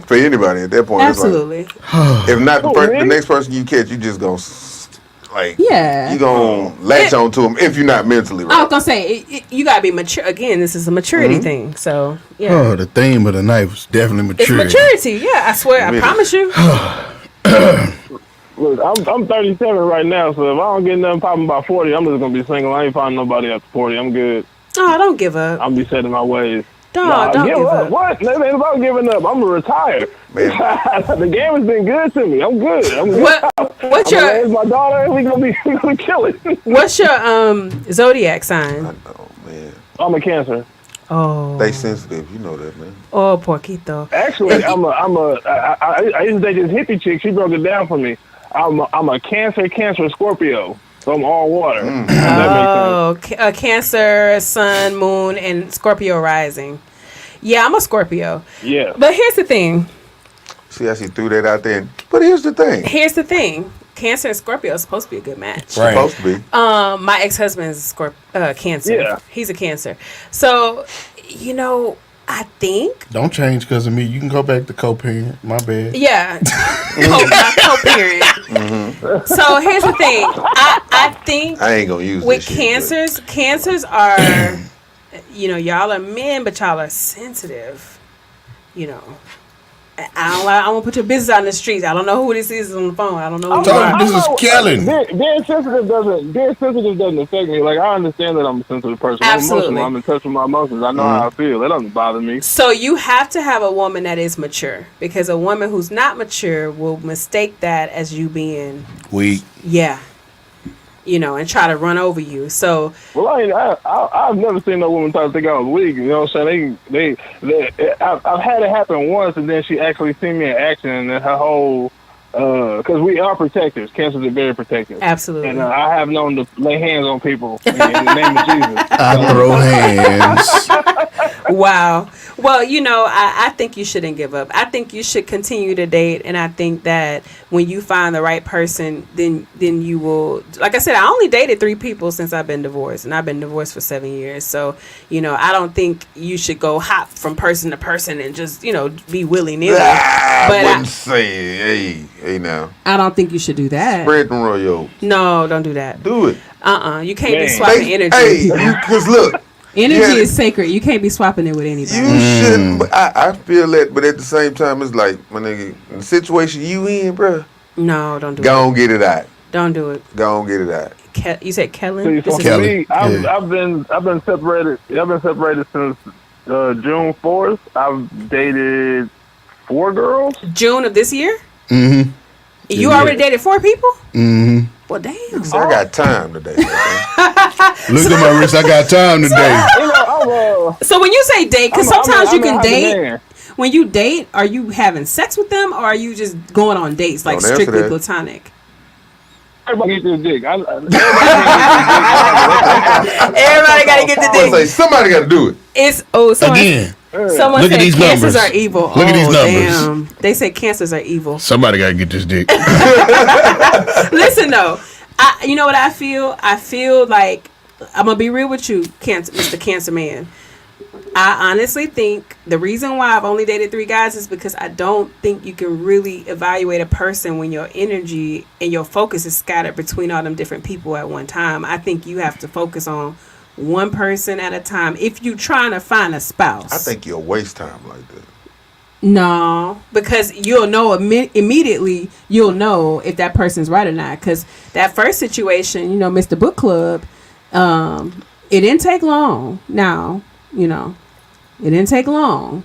For anybody at that point. absolutely. It's like, if not the next person you catch, you just gonna like Yeah. you gonna latch on to them if you're not mentally right. I was gonna say you gotta be mature. Again, this is a maturity thing. So yeah. Oh, the theme of the night was definitely maturity. It's maturity. Yeah, I swear. I promise you. Look, I'm 37 right now, so if I don't get nothing popping by 40, I'm just gonna be single. I ain't finding nobody after 40. I'm good. Oh, don't give up. I'll be setting my ways. Don't give up. What? It ain't about giving up. I'm gonna retire. The game has been good to me. I'm good. What's your? Raise my daughter, and we gonna kill it. What's your zodiac sign? I know, man. I'm a Cancer. Oh. They sensitive, you know that, man. Oh, porquito. Actually, I used to date this hippie chick. She broke it down for me. I'm a Cancer, Scorpio. So I'm all water. Oh, Cancer, Sun, Moon, and Scorpio rising. Yeah, I'm a Scorpio. Yeah. But here's the thing. See how she threw that out there? But here's the thing. Cancer and Scorpio is supposed to be a good match. Right. Supposed to be. My ex-husband is Cancer. Yeah. He's a Cancer. So, I think. Don't change because of me. You can go back to co-parent. My bad. Yeah. Co-parent. Mm-hmm. So here's the thing. I think I ain't gonna use with this cancers are, y'all are men, but y'all are sensitive. I won't put your business out in the streets. I don't know who this is on the phone. I don't know who This is Kellen. Being sensitive doesn't affect me. Like, I understand that I'm a sensitive person. Absolutely. I'm in touch with my emotions. I know how I feel. It doesn't bother me. So you have to have a woman that is mature, because a woman who's not mature will mistake that as you being weak. Yeah. And try to run over you. So, well, I've never seen no woman try to think I was weak. You know what I'm saying? I've had it happen once, and then she actually seen me in action, and then her whole, because we are protectors. Cancers are very protective. Absolutely. And I have known to lay hands on people in the name of Jesus. I throw hands. Wow. Well, I think you shouldn't give up. I think you should continue to date, and I think that when you find the right person, then you will. Like I said, I only dated 3 people since I've been divorced, and I've been divorced for 7 years. So, I don't think you should go hop from person to person and just, be willy-nilly. I wouldn't say, hey now. I don't think you should do that. Spread them royals. No, don't do that. Do it. You can't be swapping energy. Hey, because look. Energy is sacred. You can't be swapping it with anybody. You shouldn't. But I feel that, but at the same time, it's like, my nigga, in the situation you in, bro. No, don't do it. Go on, get it out. Don't do it. Go on, get it out. You said Kellen? See, for me, I've been separated. I've been separated since June 4th. I've dated 4 girls. June of this year? Mm-hmm. You already dated 4 people? Mm-hmm. Well, damn. So I got time today. Look at my wrist. I got time today. So when you say date, because sometimes you can date. When you date, are you having sex with them, or are you just going on dates, like strictly platonic? Everybody get this dick. Everybody got to get the dick. Say, somebody got to do it. Again. Someone Look said at these cancers numbers. are evil. Look at these numbers. Damn. They say cancers are evil. Somebody got to get this dick. Listen, though. You know what I feel? I feel like, I'm going to be real with you, Mr. Cancer Man. I honestly think the reason why I've only dated 3 guys is because I don't think you can really evaluate a person when your energy and your focus is scattered between all them different people at one time. I think you have to focus on one person at a time if you're trying to find a spouse. I think you'll waste time like that. No, because you'll know immediately. You'll know if that person's right or not. Because that first situation, Mr. Book Club, it didn't take long. Now, it didn't take long.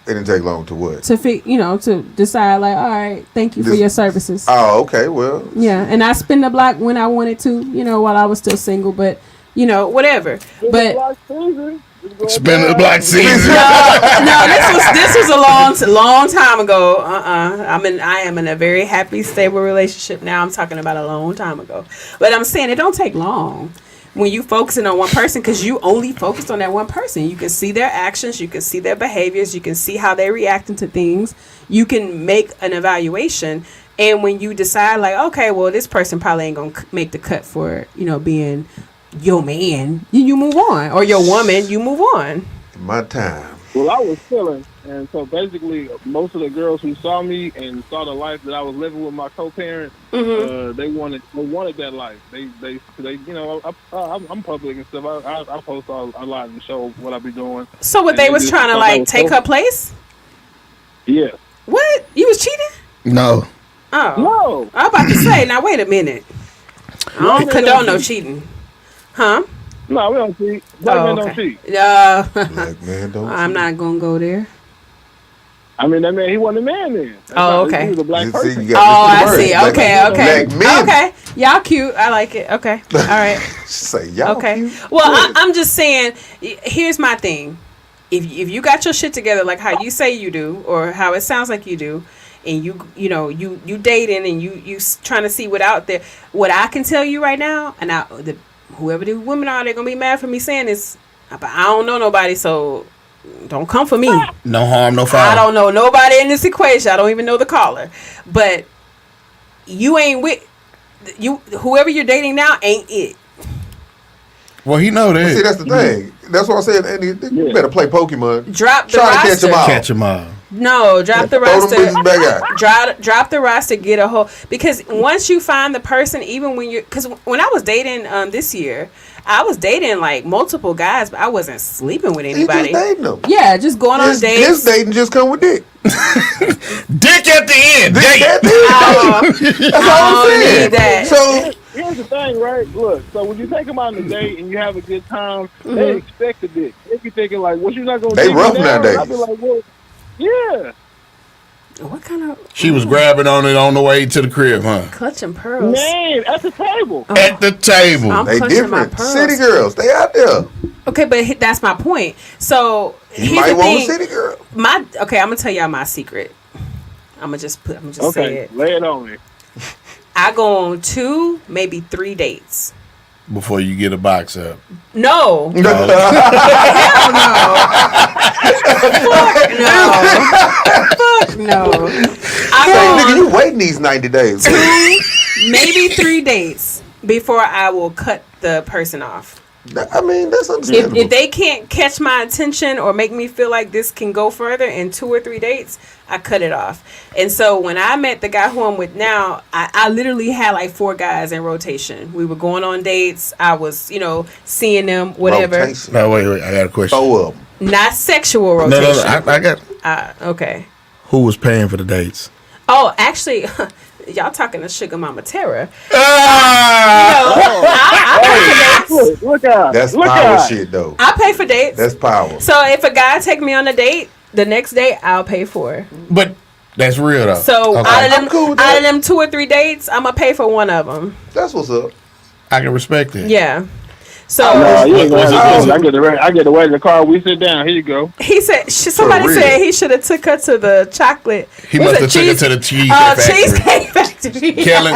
It didn't take long to what? To decide, like, all right, thank you for your services. Oh, okay, well. Yeah, and I spin the block when I wanted to, while I was still single, but, whatever. But spin the block season. No, this was a long time ago. I am in a very happy, stable relationship now. I'm talking about a long time ago. But I'm saying it don't take long when you focusing on one person, because you only focused on that one person. You can see their actions, you can see their behaviors, you can see how they're reacting to things. You can make an evaluation, and when you decide, like, okay, well, this person probably ain't gonna make the cut for being your man, you move on, or your woman, you move on. My time. Well, I was And so basically, most of the girls who saw me and saw the life that I was living with my co-parent, they wanted that life. They you know, I'm public and stuff. I post a lot and show what I be doing. So what, they was trying to like take her place? Yeah. What? You was cheating? No. Oh. No. I'm about to say, now wait a minute. I don't condone no cheating. Huh? No, we don't cheat. Black men don't cheat. Black man don't I'm cheat. not gonna go there. I mean, that man, he wasn't a man then. Okay. He was a black person. I see. Okay. Black men. Okay. Y'all cute. I like it. Okay. All right. Say y'all Okay. cute. Well, I'm just saying, here's my thing. If you got your shit together like how you say you do, or how it sounds like you do, and you dating and you trying to see what out there, what I can tell you right now, and whoever the women are, they're gonna be mad for me saying this, but I don't know nobody, so don't come for me. No harm, no foul. I don't know nobody in this equation. I don't even know the caller, but you ain't with you. Whoever you're dating now ain't it. Well, he know that. See, that's the thing. That's why I said, Andy, you better play Pokemon. Drop the Try to roster. catch them all. No, drop the Throw them roster. bitches back out. Drop the roster. Get a whole, because once you find the person, even when you're, because when I was dating this year, I was dating like multiple guys, but I wasn't sleeping with anybody. He just dating them. Yeah, just going on dates. His dating just come with dick. Dick at the end. Dick at the end. That's all I'm saying. Need that. So here's the thing, right? Look, so when you take them on a date and you have a good time, they expect a dick. They be thinking like, "What you not gonna?" They dig rough me down? nowadays. I be like, "Well, yeah." What kind of She was grabbing on it on the way to the crib, huh? clutching pearls? Man, at the table. At the table. I'm they clutching my different. pearls. City girls, they out there. Okay, but that's my point. So You here's might the want thing. a city girl. I'm gonna tell y'all my secret. I'm gonna just say Okay, it. lay it on me. I go on 2, maybe 3 dates. Before you get a box up. No. Hell no. Fuck no. I Hey, nigga, go you waiting these 90 days. on 2, maybe 3 dates before I will cut the person off. I mean, that's understandable. If they can't catch my attention or make me feel like this can go further in 2 or 3 dates, I cut it off. And so when I met the guy who I'm with now, I literally had like 4 guys in rotation. We were going on dates. I was, seeing them, whatever. Rotation. No, wait. I got a question. 4 of them. Not sexual rotation. No. I got. Okay. Who was paying for the dates? Oh, actually, y'all talking to Sugar Mama Terra. Look out. That's Look power out. shit, though. I pay for dates. That's power. So if a guy take me on a date, the next day I'll pay for it. But that's real though. So Okay. I'm cool with out of that. them 2 or 3 dates, I'm gonna pay for one of them. That's what's up. I can respect it. Yeah. So No, you ain't gonna Was it- have was to. it- I get the way to the car. We sit down. Here you go. he said somebody real. said he should have took her to the chocolate. He was must it have took her to the cheesecake factory. Cheesecake Factory.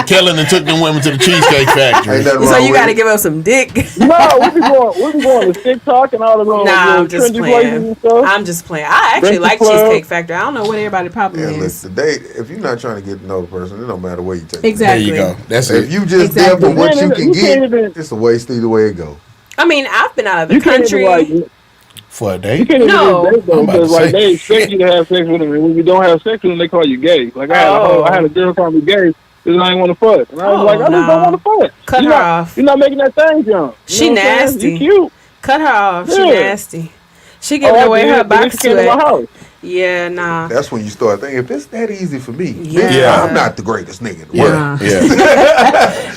Kellen and took them women to the Cheesecake Factory. Ain't nothing wrong So you with got to it. give up some dick. No, we be going to TikTok and all the little, Nah, little I'm just trendy places playing. and stuff. I'm just playing. I actually like Breakfast Club. Cheesecake Factory. I don't know what everybody's problem Yeah, is. listen, the date, if you're not trying to get to know the person, it don't matter where you take it. Exactly. There you go. That's If it. you just Exactly. there for what you Man, can you get, can't even- it's a waste either way it go. I mean, I've been out of the You can't country. even like. For a You date? can't even No. do date though, I'm about to because like say. they expect you to have sex with them, and when you don't have sex with them, they call you gay. Like I had a girl call me gay because I didn't want to fuck, and I was like, I just no. don't want to fuck. Cut you're her not, off. You're not making that thing jump. You She know what I'm saying? nasty. You cute. Cut her off. She Yeah. nasty. She giving away her box came to my to it. house. Yeah, nah. That's when you start thinking, if it's that easy for me, Yeah. Yeah. I'm not the greatest nigga in the world. Yeah.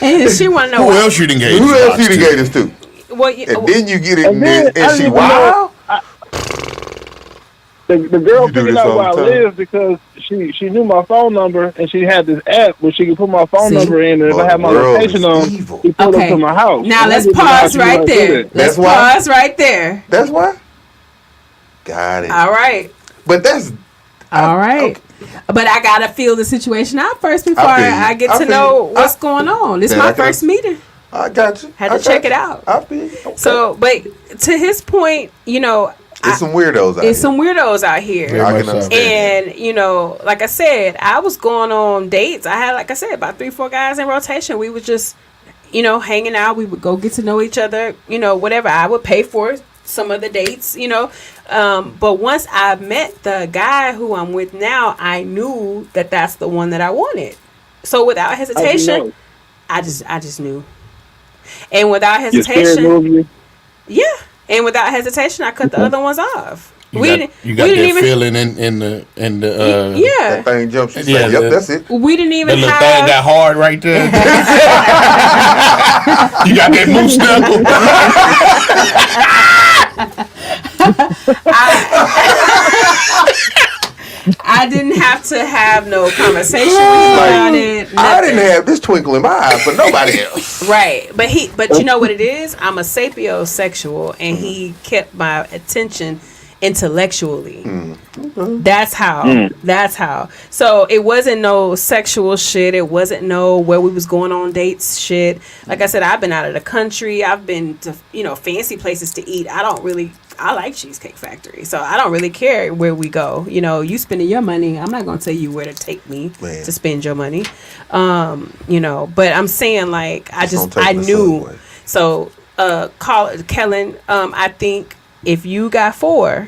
Yeah. And she want to know Who why. else you done gave Who this else box you done to? gave this to? Well, And then you get it And then, I and didn't she even wild? The girl You do figured this out all where I the time. live because she knew my phone number and she had this app where she could put my phone See? number in, and if Oh, I had my the world location is on, evil. she pulled Okay. up to my house. Now And I let's didn't know how pause she was right gonna do there. that. Let's That's why? pause right there. That's why? Got it. All right. But that's... All right. But I gotta feel the situation out first before I feel you. I get I to feel know you. what's going on. This is Yeah, my I can- first meeting. I got you. Had I to got check you. it out. I feel you. Okay. So, but to his point, There's some weirdos out there's here. some weirdos out here. Very I much can so. understand. And, like I said, I was going on dates. I had, like I said, about 3-4 guys in rotation. We would just, hanging out. We would go get to know each other, whatever. I would pay for some of the dates, but once I met the guy who I'm with now, I knew that that's the one that I wanted. So without hesitation, I just knew. And without hesitation, yeah. And without hesitation, I cut the other ones off. You got that feeling in the yeah. That thing jumps. You say, yep, that's it. We didn't even have. The little thing got hard right there. You got that moose knuckle. I didn't have to have no conversation about it. I didn't have this twinkle in my eye for nobody else. Right. But you know what it is? I'm a sapiosexual, and he kept my attention intellectually. That's how. So it wasn't no sexual shit. It wasn't no where we was going on dates shit. Like I said, I've been out of the country. I've been to fancy places to eat. I like Cheesecake Factory, so I don't really care where we go. You spending your money. I'm not gonna tell you where to take me to spend your money. But I'm saying like I knew. Subway. So Kellen, I think if you got 4.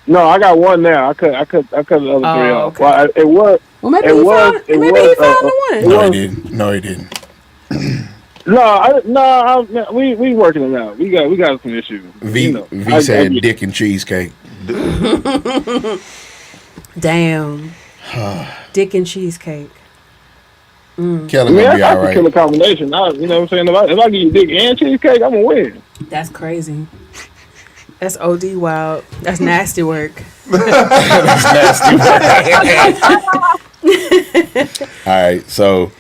No, I got 1 now. I cut the other 3 off. Okay. Well, it was. Well, maybe he found the one. No, he didn't. We working it out. We got some issues. V said dick and cheesecake. Damn. Dick and cheesecake. Kelly gonna be all right. That's a killer combination. You know what I'm saying? If I give you dick and cheesecake, I'm gonna win. That's crazy. That's OD wild. That's nasty work. That's nasty work. All right, so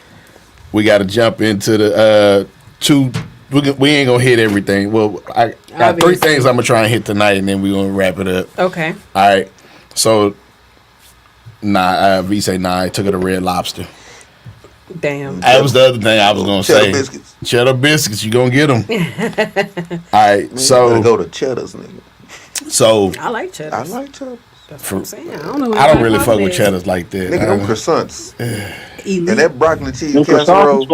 we got to jump into the 2. We ain't gonna hit everything. Well, I got 3 things I'm gonna try and hit tonight, and then we gonna wrap it up. Okay. All right. So, V say I took her to Red Lobster. Damn. That was the other thing I was gonna say. Biscuits. Cheddar biscuits. You gonna get them? All right. Man, so you go to Cheddar's, nigga. So I like cheddar. I like cheddar. That's what I'm saying. I don't really fuck with cheddars like that. Nigga, them croissants. Elite. And that broccoli cheese casserole.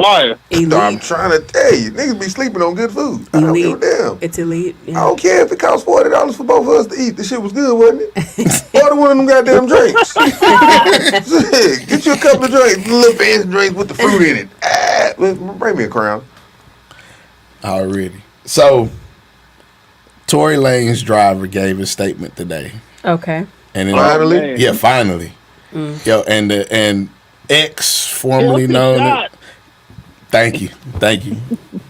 Elite. I'm trying to tell you, niggas be sleeping on good food. I don't give a damn. It's elite. Yeah. I don't care if it costs $40 for both of us to eat. The shit was good, wasn't it? Order one of them goddamn drinks. Get you a couple of drinks, little fancy drinks with the fruit in it. Bring me a Crown. Already. So, Tory Lane's driver gave a statement today. Okay. And finally? Yeah, finally. Yo, and X, formerly known. Thank you.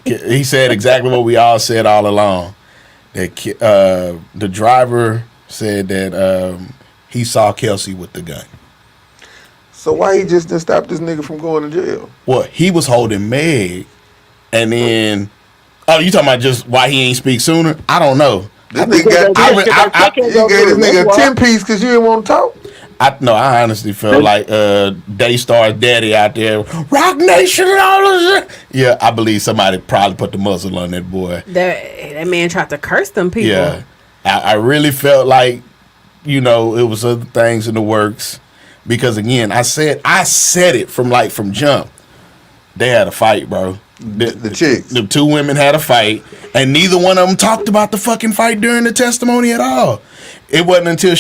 He said exactly what we all said all along. That the driver said that he saw Kelsey with the gun. So why he just didn't stop this nigga from going to jail? Well, he was holding Meg, and then you talking about just why he ain't speak sooner? I don't know. This nigga got you gave this nigga a 10-piece because you didn't want to talk. I honestly felt like Daystar's daddy out there, Rock Nation and all this shit. Yeah, I believe somebody probably put the muzzle on that boy. That man tried to curse them people. Yeah, I really felt like, it was other things in the works. Because again, I said it from jump. They had a fight, bro. The chicks. The 2 women had a fight, and neither one of them talked about the fucking fight during the testimony at all. It wasn't until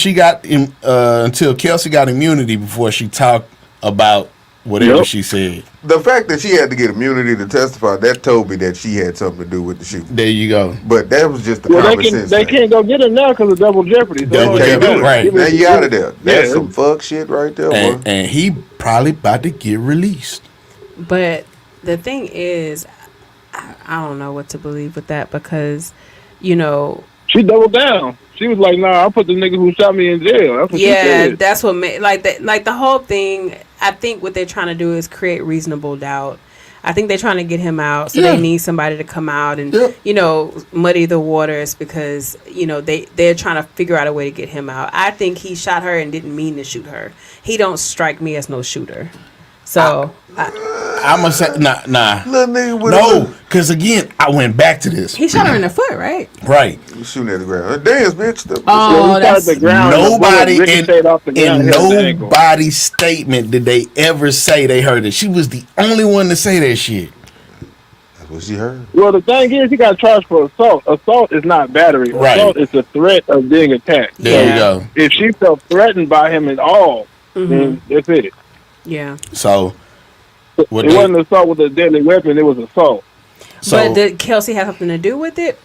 until Kelsey got immunity before she talked about whatever she said. The fact that she had to get immunity to testify, that told me that she had something to do with the shooting. There you go. But that was just the common sense. They can't go get her now because of double jeopardy. Right. Now you out of there. That's some fuck shit right there, boy. And he probably about to get released. But the thing is, I don't know what to believe with that because, she doubled down. She was like, "Nah, I'll put the nigga who shot me in jail." That's what she said. That's what made like the whole thing. I think what they're trying to do is create reasonable doubt. I think they're trying to get him out, so they need somebody to come out and muddy the waters because they're trying to figure out a way to get him out. I think he shot her and didn't mean to shoot her. He don't strike me as no shooter. So I'm gonna say nah. No, because again, I went back to this. He shot her in the foot, right? Right. You shooting at the ground. Dance, bitch. That's the ground. In nobody's statement did they ever say they heard it. She was the only one to say that shit. That's what Was she hurt? Well, the thing is, he got charged for assault. Assault is not battery. Right. Assault is the threat of being attacked. There you go. If she felt threatened by him at all, then that's it. Yeah. So It wasn't assault with a deadly weapon. It was assault. So, but did Kelsey have something to do with it?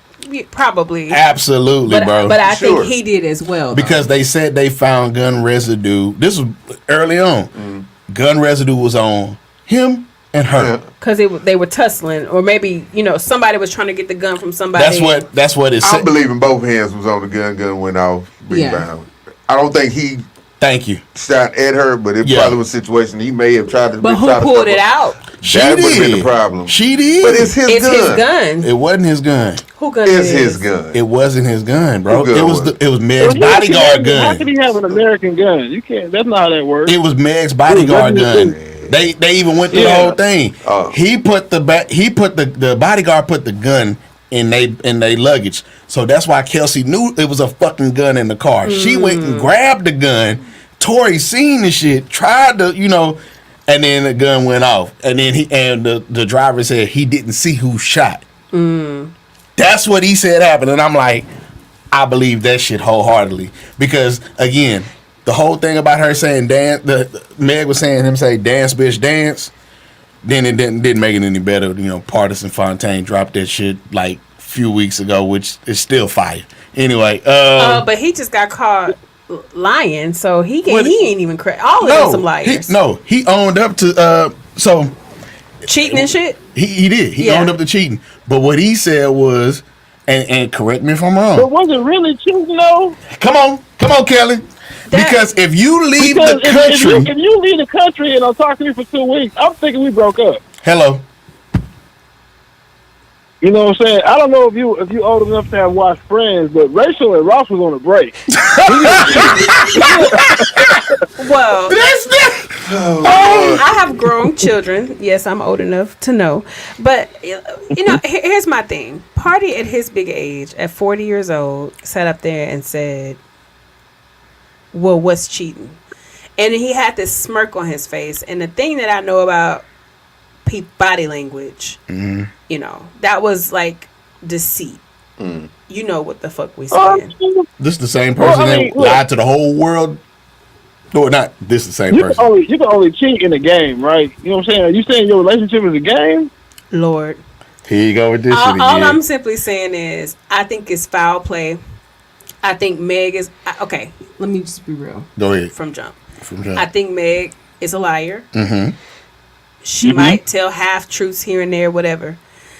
Probably. Absolutely, bro. But I think he did as well. Because they said they found gun residue. This was early on. Gun residue was on him and her. Because they were tussling, or maybe somebody was trying to get the gun from somebody. That's what it said. I believe in both hands was on the gun. Gun went off. Rebound. I don't think he. Thank you. Shot at her, but it probably was a situation he may have tried to. But who pulled it out? That would have been the problem. She did. But it's his gun. His gun. It wasn't his gun. Who gun is his gun? It wasn't his gun, bro. Gun it was Meg's bodyguard gun. How could he have an American gun? You can't. That's not how that works. It was Meg's bodyguard gun. They even went through the whole thing. He put the bodyguard put the gun in they luggage. So that's why Kelsey knew it was a fucking gun in the car. She went and grabbed the gun. Tori seen the shit, tried to, and then the gun went off. And then the driver said he didn't see who shot. That's what he said happened. And I'm like, I believe that shit wholeheartedly. Because again, the whole thing about her saying dance, Meg was saying him say dance bitch dance, then it didn't make it any better. Partisan Fontaine dropped that shit like a few weeks ago, which is still fire. Anyway, but he just got caught lying, so he ain't even all of them some liars. He owned up to cheating and shit. He did. He owned up to cheating. But what he said was, and correct me if I'm wrong. But was it really cheating though? Come on, Kelly. Because if you leave the country, if you leave the country and don't talk to me for 2 weeks, I'm thinking we broke up. Hello. You know what I'm saying? I don't know if you old enough to have watched Friends, but Rachel and Ross was on a break. Well, I have grown children. Yes, I'm old enough to know. But here's my thing. Party at his big age, at 40 years old, sat up there and said, "Well, what's cheating?" And he had this smirk on his face. And the thing that I know about body language, that was like deceit. You know what the fuck we saying. This is the same person that lied to the whole world. No, not this is the same person. You can only cheat in a game, right? You know what I'm saying? Are you saying your relationship is a game? Lord. Here you go with this shit again. All I'm simply saying is I think it's foul play. I think Meg is... Okay, let me just be real. Go ahead. From jump. I think Meg is a liar. She Mm-hmm. might tell half-truths here and there, whatever.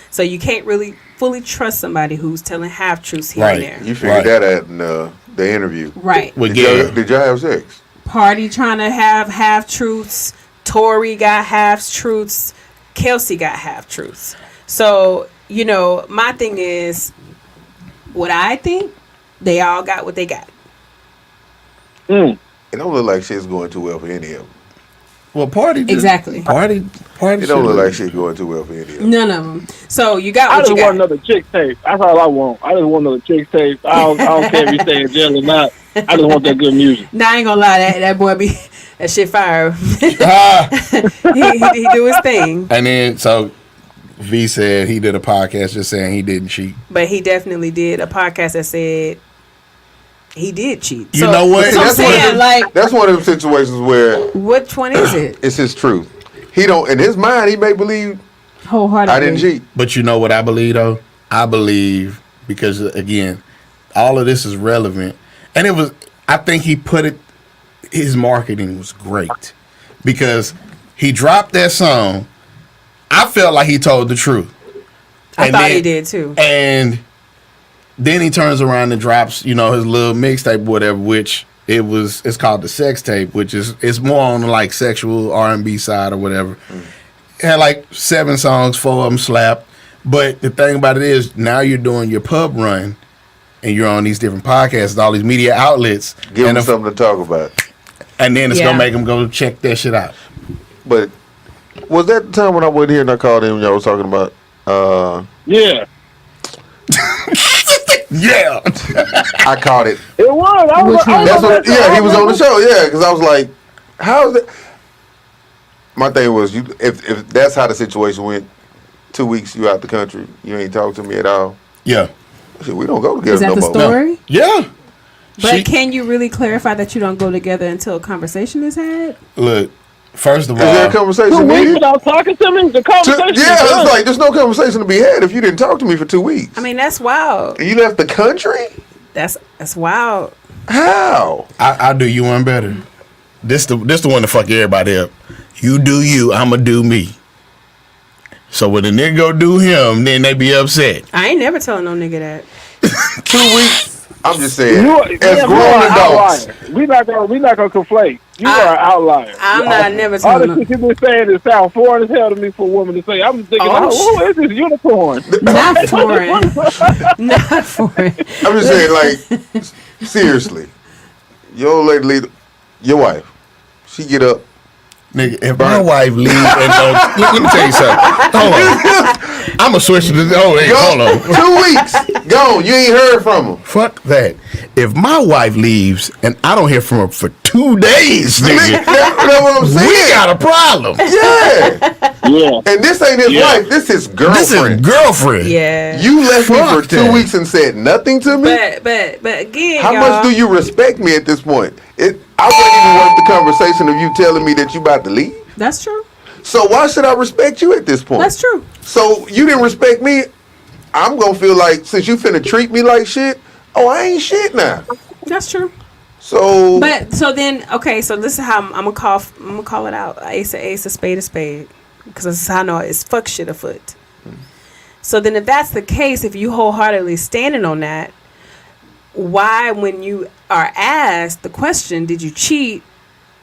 So you can't really fully trust somebody who's telling half-truths here and there. You figured that out in the interview. Right. Did y'all have sex? Party trying to have half-truths. Tori got half-truths. Kelsey got half-truths. So, my thing is, what I think, they all got what they got. It don't look like shit's going too well for any of them. Well, Party. Exactly. Party. It don't look like shit going too well for any of them. None of them. So you got I what you just got. want another chick tape. That's all I want. I just want another chick tape. I don't care if you stay in jail or not. I just want that good music. Nah, I ain't gonna lie, that boy be that shit fire. he do his thing. And then so V said he did a podcast just saying he didn't cheat. But he definitely did a podcast that said he did cheat. You know what? So I'm saying, that's one of them situations where which one is it? It's his truth. He don't in his mind he may believe wholeheartedly I didn't cheat. But you know what I believe though? I believe because again, all of this is relevant. And I think he put it, his marketing was great because he dropped that song. I felt like he told the truth. I thought he did too. And then he turns around and drops, his little mixtape, whatever, which it's called the sex tape, which it's more on the like sexual R&B side or whatever. It had like 7 songs, 4 of them slapped. But the thing about it is now you're doing your pub run and you're on these different podcasts, all these media outlets. Give them something to talk about. And then it's going to make them go check that shit out. But was that the time when I wasn't here and I called in when y'all was talking about... Yeah. Yeah. I caught it. It was. He was on the show, yeah, because I was like, how is it? My thing was, if that's how the situation went, 2 weeks you out the country. You ain't talk to me at all. Yeah. Shit, we don't go together Is that no the more. story? No. Yeah. But can you really clarify that you don't go together until a conversation is had? Look, first of Is there a all, conversation 2 weeks needed? without talking to me? The conversation. Yeah, is done. it's like there's no conversation to be had if you didn't talk to me for 2 weeks. I mean, that's wild. And you left the country? That's wild. How? I'll do you one better. This the one to fuck everybody up. You do you, I'ma do me. So when the nigga go do him, then they be upset. I ain't never telling no nigga that. 2 weeks? I'm just saying, You as are grown an adults. outlier. We not gonna conflate. You are an outlier. I'm not never All telling the no. shit you been saying is sound foreign as hell to me for a woman to say. I'm just thinking, Oh, who is this unicorn? Not foreign. Not foreign. I'm just saying, like, seriously, your old lady, your wife, she get up. Nigga, if my wife leave and don't, let me tell you something. Hold on. I'ma switch to this. Oh, hey, hold on. 2 weeks, gone. You ain't heard from her. Fuck that. If my wife leaves and I don't hear from her for 2 days, nigga, That's what I'm saying. we got a problem. Yeah. Yeah. And this ain't his wife. This is girlfriend. This is girlfriend. Yeah. You left me for Fuck 2 that. weeks and said nothing to me. But again, How y'all, much do you respect me at this point? I wasn't even worth the conversation of you telling me that you about to leave. That's true. So why should I respect you at this point? That's true. So you didn't respect me. I'm gonna feel like since you finna treat me like shit, oh, I ain't shit now. That's true. So But so then, okay, so this is how I'm gonna call it out. Ace a spade, because this is how I know it's fuck shit afoot. So then, if that's the case, if you wholeheartedly standing on that, why, when you are asked the question, did you cheat,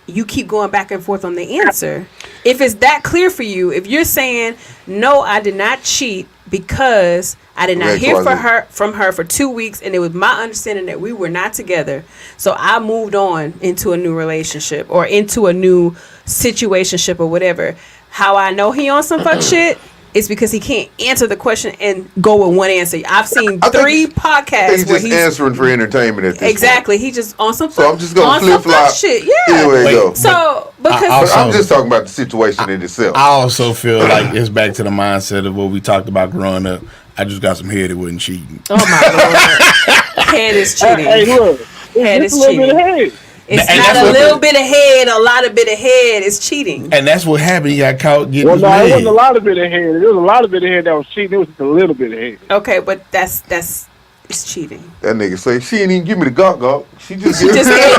you keep going back and forth on the answer? If it's that clear for you, if you're saying no, I did not cheat because I did not hear from her for 2 weeks, and it was my understanding that we were not together, so I moved on into a new relationship or into a new situationship or whatever. How I know he on some fuck shit is because he can't answer the question and go with one answer. I've seen 3 podcasts he's where just he's answering for entertainment at this exactly. He just on some So I'm just gonna flip flop shit. Yeah. either way it go. So because I'm just talking about the situation in itself. I also feel like it's back to the mindset of what we talked about growing up. I just got some head that wasn't cheating. oh my lord, head is cheating. Hey, look. Head It's is a little bit cheating. of head. It's And not that's a what little bit of head, a lot of bit of head is cheating. And that's what happened. He got caught getting Well, his no, it leg. wasn't a lot of bit of head. There was a lot of bit of head that was cheating. It was just a little bit of head. Okay, but that's it's cheating. That nigga say she ain't even give me the gawk. She just She just gave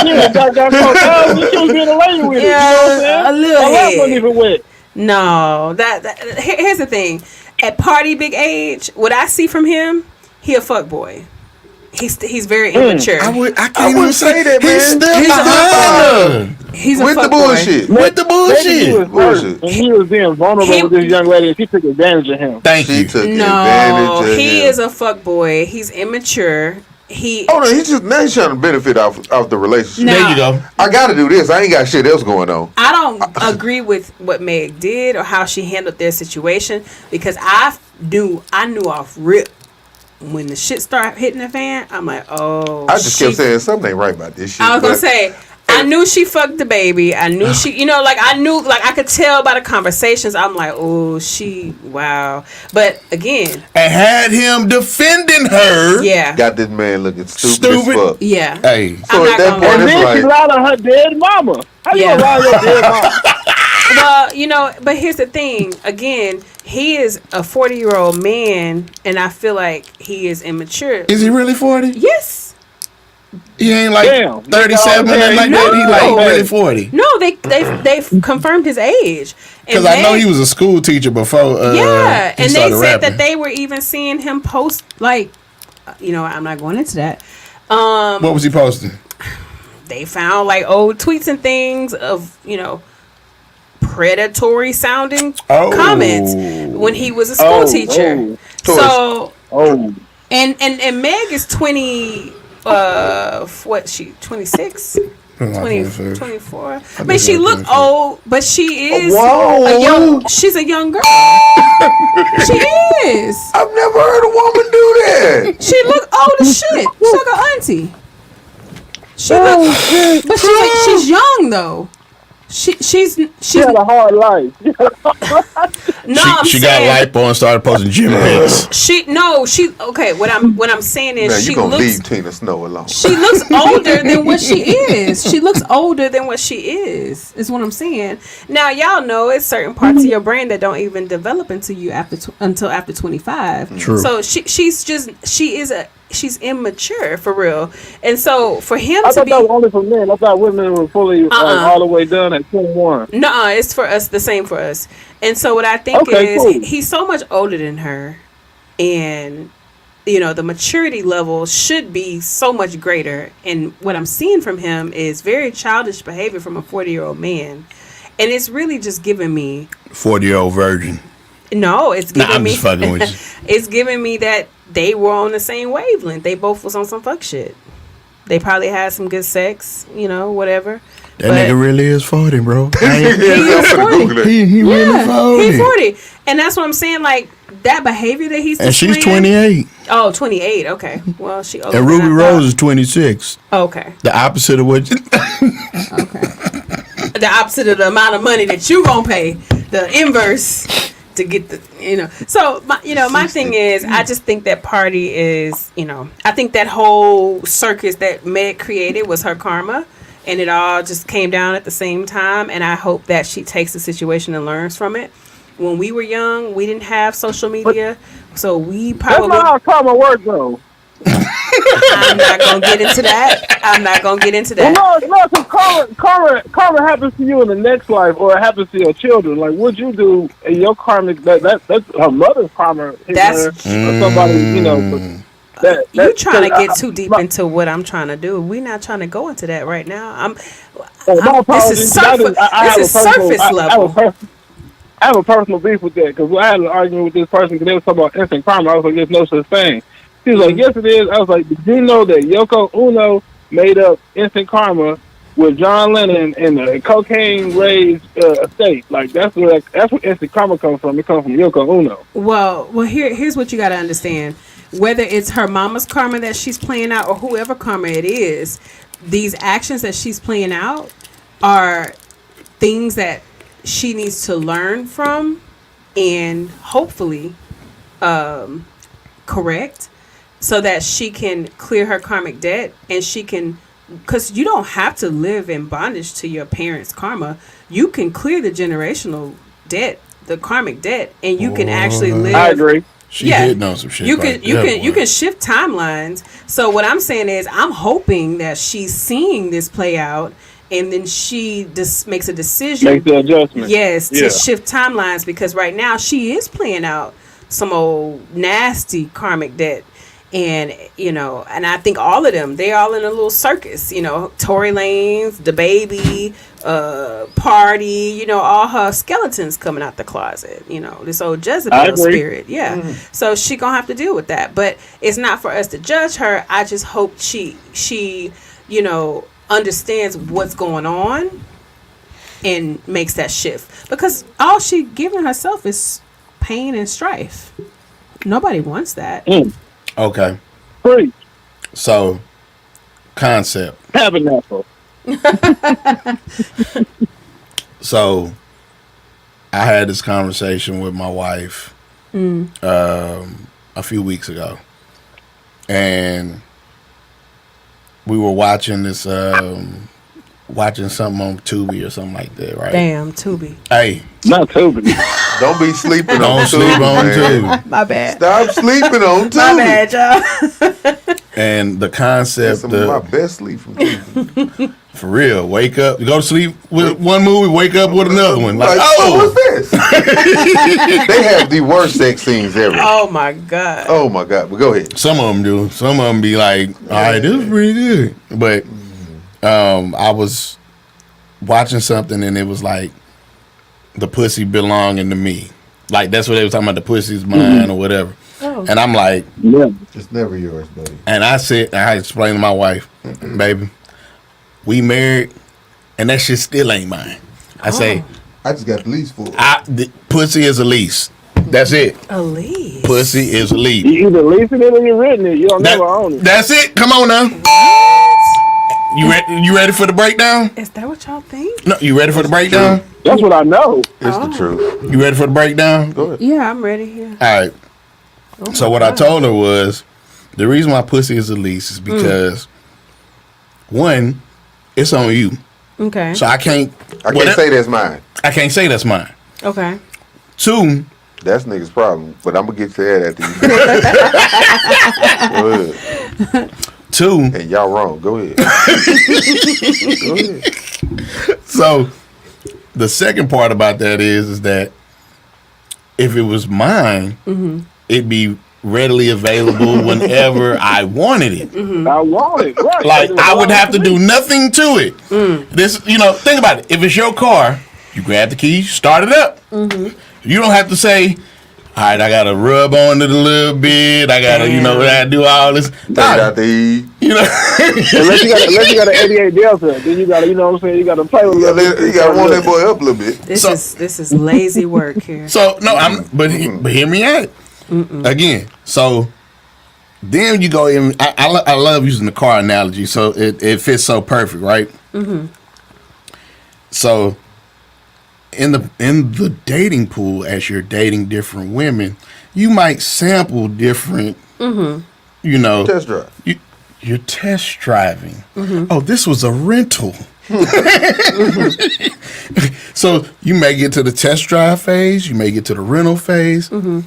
me You was being a lady with it. You know what I'm saying? a little My lap head. wasn't even wet. No, here's the thing. At Party Big Age, what I see from him, he a fuck boy. He's very immature. I can't I even wouldn't say that, man. He's still He's behind her. He's a with the fuck boy. bullshit. With the Maybe he bullshit. was hurt, and he was being vulnerable He- with this young lady, and she took advantage of him. Thank She you. took No, advantage of he him. is a fuck boy. He's immature. He Oh no, he's trying to benefit off the relationship. No. There you go. I gotta do this. I ain't got shit else going on. I don't agree with what Meg did or how she handled their situation, because I knew off rip when the shit started hitting the fan. I'm like, oh. I just kept saying something ain't right about this shit. I was gonna but- say, I knew she fucked the baby. I knew she, I could tell by the conversations. I'm like, oh, wow. But again, And had him defending her. yeah, got this man looking stupid as Stupid. fuck. yeah. Hey. So I'm at not that gonna point, And it's then she like, lied on her dead mama. How you Yeah. gonna lie on your dead mama? Well, but here's the thing. Again, he is a 40-year-old man, and I feel like he is immature. Is he really 40? Yes. He ain't like Damn. 37 or nothing like that. He like No. really 40. No, they've confirmed his age. Because I know he was a school teacher before. Yeah, he and they started said rapping. that they were even seeing him post, like, I'm not going into that. What was he posting? They found like old tweets and things of predatory sounding comments when he was a school teacher. So and Meg is 20. What she 26? 24. I mean, she look old, but she is she's a young girl. She is. I've never heard a woman do that. She look old as shit. She's like an auntie. She look, but she's young though. She's had a hard life. No, she got lipo and started posting gym pics. Okay. What I'm saying is, Now, she you gonna looks. leave Tina Snow alone. She looks older than what she is. She looks older than what she is. Is what I'm saying. Now, y'all know it's certain parts of your brain that don't even develop until after 25. True. So she's immature for real. And so for him I to thought be, that was only for men. I thought women were fully all the way done at 21. no, it's for us, the same for us. And so what I think is, cool. he's so much older than her, and the maturity level should be so much greater. And what I'm seeing from him is very childish behavior from a 40-year-old man, and it's really just giving me 40-year-old virgin. No, it's giving I'm me. just fucking with you. It's giving me that they were on the same wavelength. They both was on some fuck shit. They probably had some good sex, whatever. That nigga really is 40, bro. He is 40. He really 40. He's 40. And that's what I'm saying, like, that behavior that he's And she's displaying- 28. Oh, 28. Okay. Well, she older And than Ruby I Rose thought. is 26. Okay. The opposite of what... Okay. The opposite of the amount of money that you gonna pay. The inverse to get the, So, my thing is, I just think that party is, I think that whole circus that Meg created was her karma. And it all just came down at the same time. And I hope that she takes the situation and learns from it. When we were young, we didn't have social media. So we probably... That's not how karma works, though. I'm not going to get into that. Well, no, because karma happens to you in the next life, or it happens to your children. Like, what you do in your karmic, that's her mother's karma. That's... Or somebody, You're trying to get too deep into what I'm trying to do. We're not trying to go into that right now. This is surface level. I have a personal beef with that, because I had an argument with this person because they were talking about instant karma. I was like, there's no such thing. He was like, yes, it is. I was like, did you know that Yoko Ono made up instant karma with John Lennon in a cocaine-raised estate? Like, that's where instant karma comes from. It comes from Yoko Ono. Well, here's what you got to understand. Whether it's her mama's karma that she's playing out or whoever karma it is, these actions that she's playing out are things that she needs to learn from and hopefully correct so that she can clear her karmic debt, and she can, because you don't have to live in bondage to your parents' karma. You can clear the generational debt, the karmic debt, and you can actually live. I agree. She hitting on some shit. You can shift timelines. So what I'm saying is, I'm hoping that she's seeing this play out, and then she just makes a decision. Make the adjustment. Yes, to shift timelines, because right now she is playing out some old nasty karmic debt. And, and I think all of them, they all in a little circus, Tory Lanez, the baby, party, all her skeletons coming out the closet, this old Jezebel spirit. Yeah. Mm-hmm. So she gonna have to deal with that. But it's not for us to judge her. I just hope she understands what's going on and makes that shift. Because all she giving herself is pain and strife. Nobody wants that. Okay. Free. So, concept. Tabernacle. So, I had this conversation with my wife a few weeks ago. And we were watching this, watching something on Tubi or something like that, right? Damn, Tubi. Hey. Not Tubi. Don't be sleeping Don't on sleep Tubi, on man. Tubi. My bad. Stop sleeping on Tubi. My bad, y'all. And the concept Some of my best sleep from Tubi. For real, wake up, you go to sleep with one movie, wake up with another one. Like, what's this? They have the worst sex scenes ever. Oh my god. Oh my god. But go ahead. Some of them do. Some of them be like, all right, this is pretty good. But I was watching something and it was like, the pussy belonging to me. Like, that's what they were talking about, the pussy's mine or whatever. Oh. And I'm like, yeah, it's never yours, buddy. And I explained to my wife, baby, we married, and that shit still ain't mine. I say, I just got the lease for it. The pussy is a lease. That's it. A lease. Pussy is a lease. You either leasing it or you're renting it. You don't never own it. That's it. Come on now. You ready for the breakdown? Is that what y'all think? No, you ready for the breakdown? That's what I know. It's the truth. You ready for the breakdown? Go ahead. Yeah, I'm ready. Yeah. All right. So what I told her was the reason why pussy is the least is because one, it's on you. Okay. So I can't say that's mine. I can't say that's mine. Okay. Two, That's niggas' problem. But I'm gonna get to that after you. Go ahead. two. And y'all wrong. Go ahead. Go ahead. So the second part about that is that if it was mine, it'd be readily available whenever I wanted it. I want it. Right. Like I would have to do nothing to it. This, think about it. If it's your car, you grab the keys, start it up. You don't have to say, all right, I gotta rub on it a little bit. I gotta, I gotta do all this. Take it out to eat. Unless you got an 88 Delta, then you gotta, what I'm saying, you gotta play with it. You gotta warm that boy up a little bit. This is lazy work here. So no, but hear me out. Again, so then you go in. I love using the car analogy, so it fits so perfect, right? So in the dating pool, as you're dating different women, you might sample different. Test drive. You're test driving. Oh, this was a rental. So you may get to the test drive phase, you may get to the rental phase, and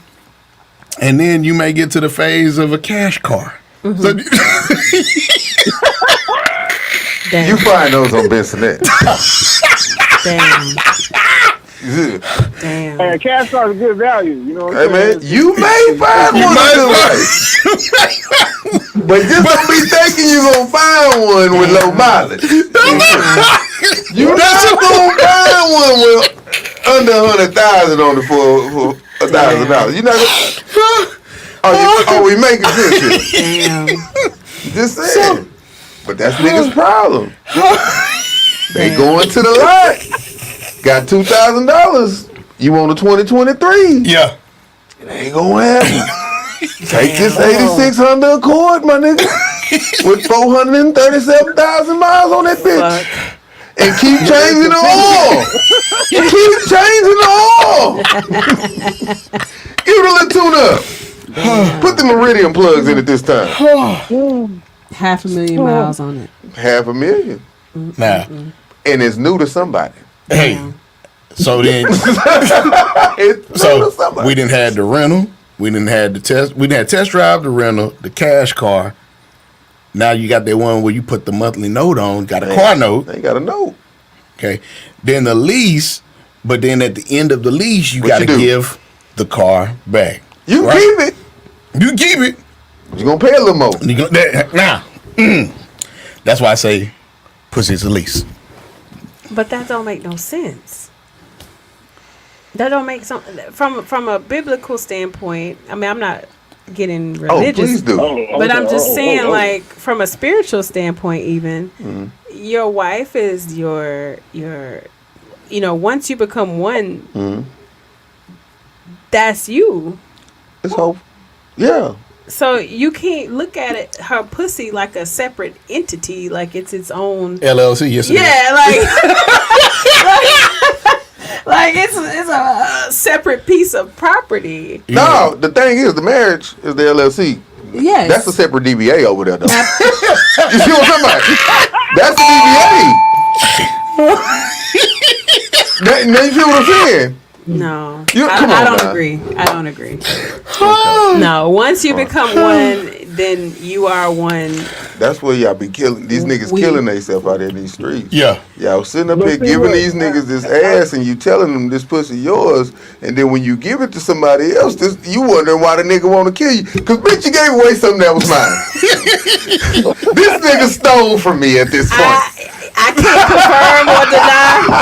then you may get to the phase of a cash car. So, Damn. You find those on Bensonet. Damn. Damn. And cash car is good value. You know what I'm Hey saying? man, you may find one good way. But just don't be thinking you gonna find one with low mileage. You not gonna find one with under 100,000 on it for $1,000. You not gonna. We making this shit. Damn. Just saying. But that's niggas' problem. They going to the lot. Got $2,000. You want a 2023? yeah. It ain't gonna happen. Take this 86 Honda Accord, my nigga, with 437,000 miles on that bitch. Fuck. And keep changing the oil. Keep changing the oil. Give it a little tune up. Put the Meridian plugs in it this time. 500,000 miles on it. 500,000. Now, And it's new to somebody. hey, so then, It's new to somebody. we didn't have the rental, we didn't have the test, we didn't have test drive, the rental, the cash car. Now you got that one where you put the monthly note on, got a car note. They got a note. Okay. Then the lease, but then at the end of the lease, you What got to you do? give the car back. You Right. keep it. You keep it. You're gonna pay a little more. That's why I say pussy's a lease. But that don't make no sense. That don't make some from a biblical standpoint. I mean, I'm not getting religious. Oh, please do. But I'm just saying, like, from a spiritual standpoint, even your wife is your once you become one, that's you. It's hope. Yeah. So you can't look at it, her pussy, like a separate entity, like it's its own. LLC, yes. Yeah, like it's a separate piece of property. No, the thing is, the marriage is the LLC. Yes. That's a separate DBA over there, though. You see what I'm talking about? That's the DBA. Now you see what I'm saying? No, Come I on don't now. agree. I don't agree. No, once you become one, then you are one. That's where y'all be killing these niggas, killing themselves out here in these streets. Yeah. Y'all sitting up here giving these niggas this ass, and you telling them this pussy yours, and then when you give it to somebody else, you wondering why the nigga want to kill you. Cause bitch, you gave away something that was mine. This nigga stole from me at this point. I can't confirm or deny.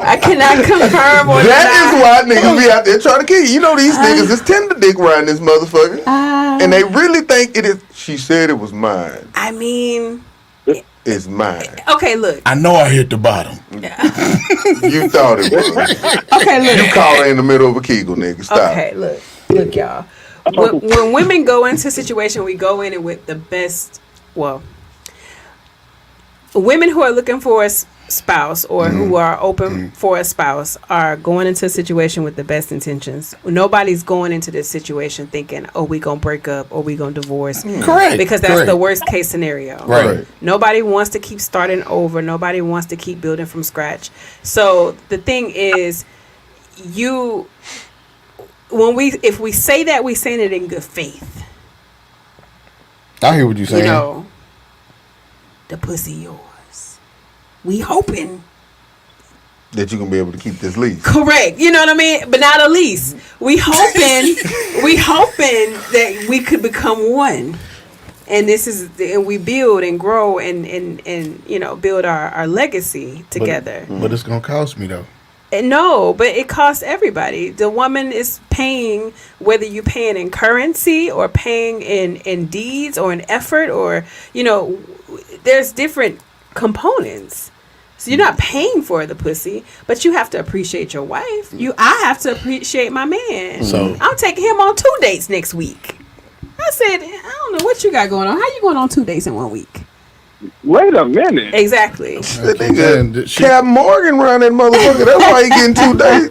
I cannot confirm or deny. That is why niggas be out there trying to kill you. You know these niggas is tender dick riding this motherfucker. And they really think it is. She said it was mine. I mean, It's mine. okay, look. I know I hit the bottom. You thought it was. Okay, look. You caught her in the middle of a Kegel, nigga. Stop. Okay, look, y'all. When women go into a situation, we go in it with the best. Well, women who are looking for a spouse or who are open for a spouse are going into a situation with the best intentions. Nobody's going into this situation thinking, oh, we gonna break up or we gonna divorce. Correct. Because that's the worst case scenario. Right. Nobody wants to keep starting over. Nobody wants to keep building from scratch. So the thing is, if we say that, we saying it in good faith. I hear what you're saying. You know, the pussy yours. We hoping that you can be able to keep this lease. Correct. You know what I mean? But not a lease. We hoping that we could become one. And and we build and grow and you know, build our legacy together. But it's gonna cost me though. No, but it costs everybody. The woman is paying, whether you're paying in currency or paying in deeds or in effort, or, you know, there's different components. So you're not paying for the pussy, but you have to appreciate your wife. I have to appreciate my man. So I'm taking him on 2 dates next week. I said, I don't know what you got going on. How you going on 2 dates in 1 week? Wait a minute. Exactly. That nigga, Cap Morgan around that motherfucker. That's why he getting 2 days.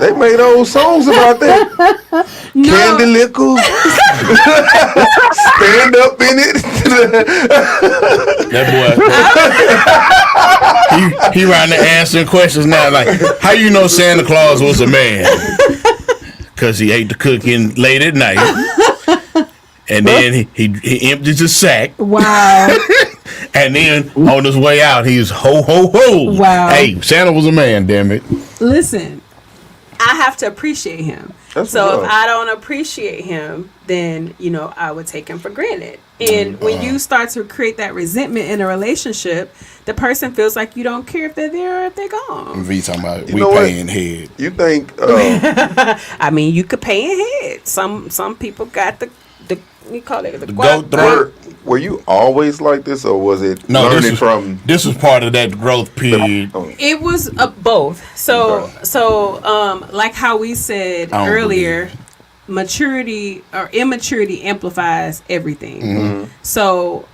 They made old songs about that. No. Candy liquor. Stand up in it. that boy, he around there answering questions now. Like, how you know Santa Claus was a man? Because he ate the cooking late at night. And then he emptied his sack. Wow. And then on his way out, he was ho, ho, ho. Wow. Hey, Santa was a man, damn it. Listen, I have to appreciate him. So if I don't appreciate him, then, you know, I would take him for granted. And when you start to create that resentment in a relationship, the person feels like you don't care if they're there or if they're gone. V talking about we paying head. You think? I mean, you could pay in head. Some people got the you call it the goat throat. Were you always like this, or was it learning from? This was part of that growth period. It was both. So like how we said earlier, maturity or immaturity amplifies everything. Mm-hmm. So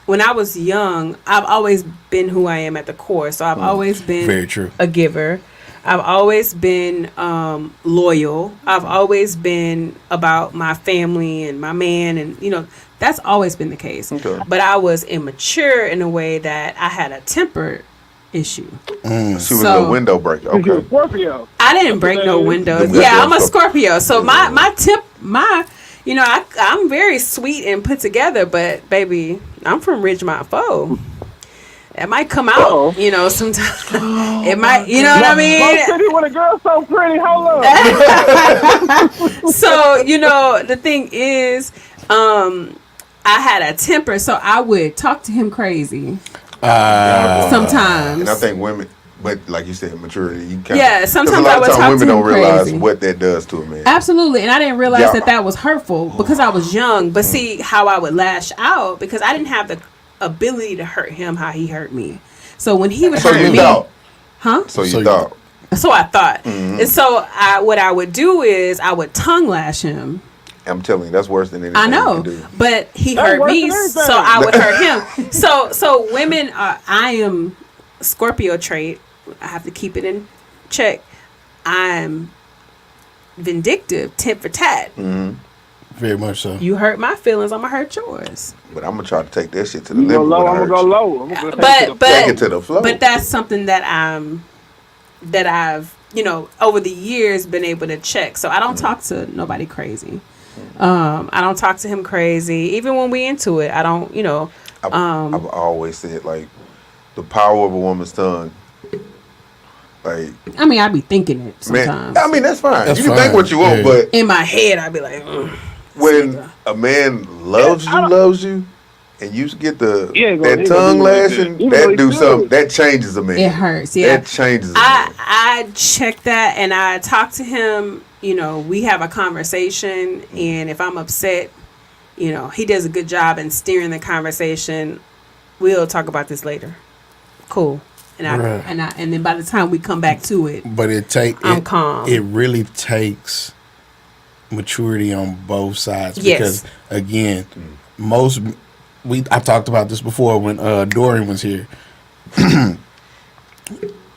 when I was young, I've always been who I am at the core. So I've always been very true. A giver. I've always been loyal. I've always been about my family and my man, and you know, that's always been the case. Okay. But I was immature in a way that I had a temper issue. She was a window breaker. Okay. Scorpio. I didn't break no windows. Yeah, I'm a Scorpio. So you know, I'm very sweet and put together, but baby, I'm from Ridgemont Foe. It might come out, you know, sometimes. It might, you know what I mean? City when a girl's so pretty, hold on. So, you know, the thing is, I had a temper, so I would talk to him crazy. Sometimes. And I think women, but like you said, maturity. You sometimes I would talk to him women don't realize crazy. what that does to a man. Absolutely, and I didn't realize that was hurtful because I was young. But see how I would lash out because I didn't have the ability to hurt him how he hurt me. So when he would hurt me, thought. So you thought. So I thought, mm-hmm. and so what I would do is I would tongue lash him. I'm telling you, that's worse than anything. I know, you can do. but he hurt me, so I would hurt him. So women are. I am Scorpio trait. I have to keep it in check. I'm vindictive, tit for tat. Mm-hmm. Very much so. You hurt my feelings, I'm gonna hurt yours. But I'm gonna try to take that shit to the limit. I'm gonna go low. Take it to the flow. But that's something that I've you know over the years been able to check. So I don't talk to nobody crazy. I don't talk to him crazy. Even when we into it, I don't. You know. I've always said like the power of a woman's tongue. Like, I mean, I be thinking it sometimes. Man, I mean, that's fine. That's you can fine. think what you want, but in my head, I be like, when a man loves you, and you get that tongue lashing, that do something. That changes a man. It hurts. Yeah, that changes. I check that and I talk to him. You know, we have a conversation, and if I'm upset, you know, he does a good job in steering the conversation. We'll talk about this later. Cool. And then by the time we come back to it, but I'm calm. It really takes maturity on both sides because again, most I talked about this before when Dorian was here, and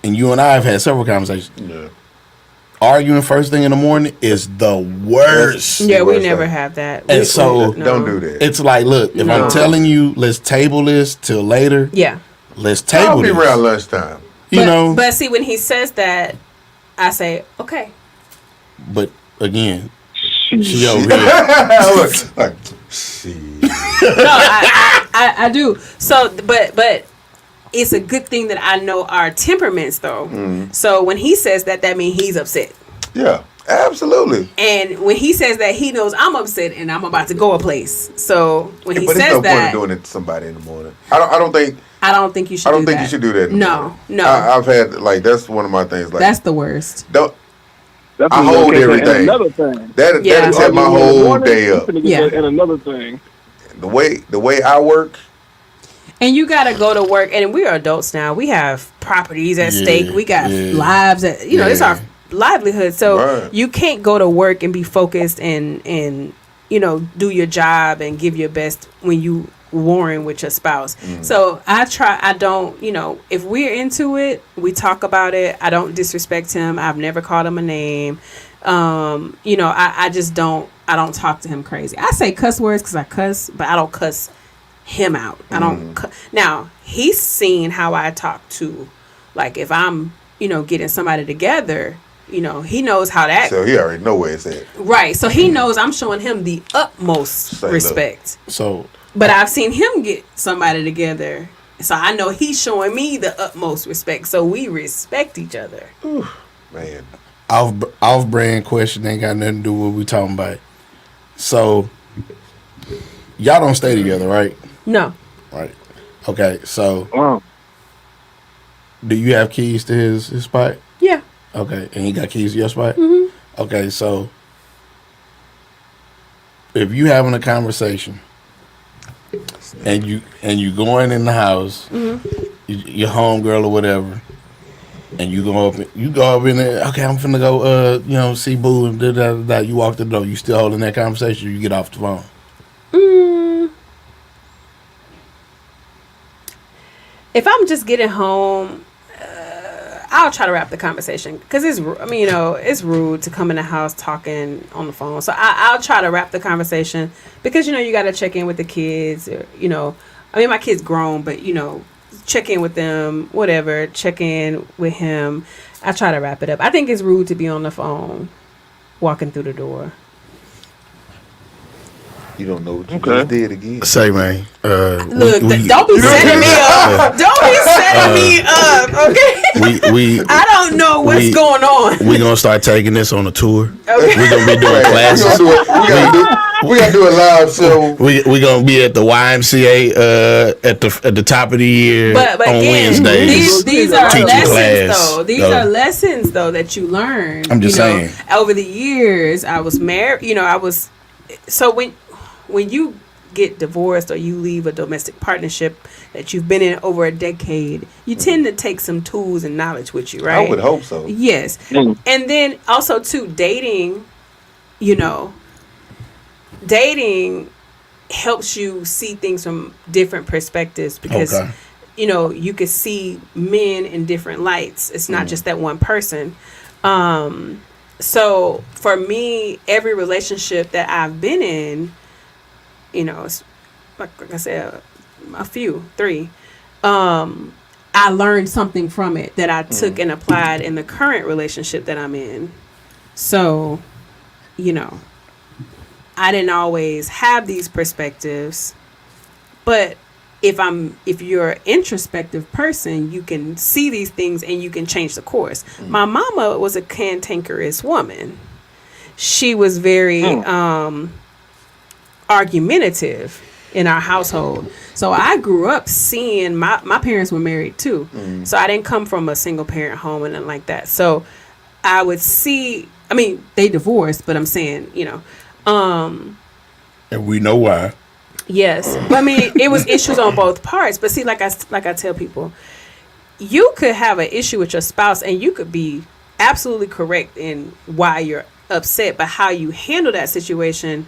you and I have had several conversations. Yeah. Arguing first thing in the morning is the worst. Yeah, we never have that. And so don't do that. It's like, look, if I'm telling you, let's table this till later. Yeah, let's table I'll be this around lunchtime. You know, but see, when he says that, I say okay. But again, she over here. Like, she. No, I do. So, but it's a good thing that I know our temperaments, though. So when he says that, that means he's upset. Yeah, absolutely. And when he says that, he knows I'm upset and I'm about to go a place. So when he but says there's no that, point in doing it to somebody in the morning. I don't think you should. You should do that. No. I've had that's one of my things. Like that's the worst. I hold everything. Another thing. That set my whole day up. Yeah. And another thing. The way I work. And you gotta go to work, and we are adults now. We have properties at stake. We got lives at it's our livelihood. So you can't go to work and be focused and do your job and give your best when you warring with your spouse. So I don't, if we're into it, we talk about it. I don't disrespect him. I've never called him a name. I just don't talk to him crazy. I say cuss words because I cuss, but I don't cuss him out. I don't. Now he's seen how I talk to, like if I'm, getting somebody together, he knows how that. So he already know where it's at. Right. So he knows I'm showing him the utmost respect. So. But I've seen him get somebody together, so I know he's showing me the utmost respect. So we respect each other. Ooh, man. Off-brand question ain't got nothing to do with what we talking about. So y'all don't stay together, right? No. Right. Okay. So do you have keys to his spot? Yeah. Okay. And he got keys to your spot? Mm-hmm. Okay. So if you having a conversation and you going in the house, your homegirl or whatever, and you go up in there. Okay, I'm finna go, see Boo and da da da. You walk the door. You still holding that conversation? Or you get off the phone. If I'm just getting home, I'll try to wrap the conversation because it's rude to come in the house talking on the phone. So I'll try to wrap the conversation because you got to check in with the kids. Or, my kid's grown, but check in with them, whatever. Check in with him. I try to wrap it up. I think it's rude to be on the phone, walking through the door. You don't know what you just did again. Say, man. Look, don't be setting me up. Don't be setting me up, okay? I don't know what's going on. We're going to start taking this on a tour. Okay. We're going to be doing classes. We got to do a live show. We're going to be at the YMCA at the top of the year but on again, Wednesdays. These are lessons, though. These are lessons, though, that you learn. I'm just saying. Over the years, I was married. So when you get divorced or you leave a domestic partnership that you've been in over a decade, you tend to take some tools and knowledge with you, right? I would hope so. Yes. And then also too, dating helps you see things from different perspectives because you can see men in different lights. It's not just that one person. So for me, every relationship that I've been in, it's like I said, a few, 3. I learned something from it that I took and applied in the current relationship that I'm in. So, I didn't always have these perspectives, but if you're an introspective person, you can see these things and you can change the course. My mama was a cantankerous woman. She was very argumentative in our household. So I grew up seeing my parents were married too. So I didn't come from a single parent home and nothing like that. So I would see, they divorced, but I'm saying, and we know why. Yes. But it was issues on both parts. But see, like I tell people, you could have an issue with your spouse and you could be absolutely correct in why you're upset, but how you handle that situation,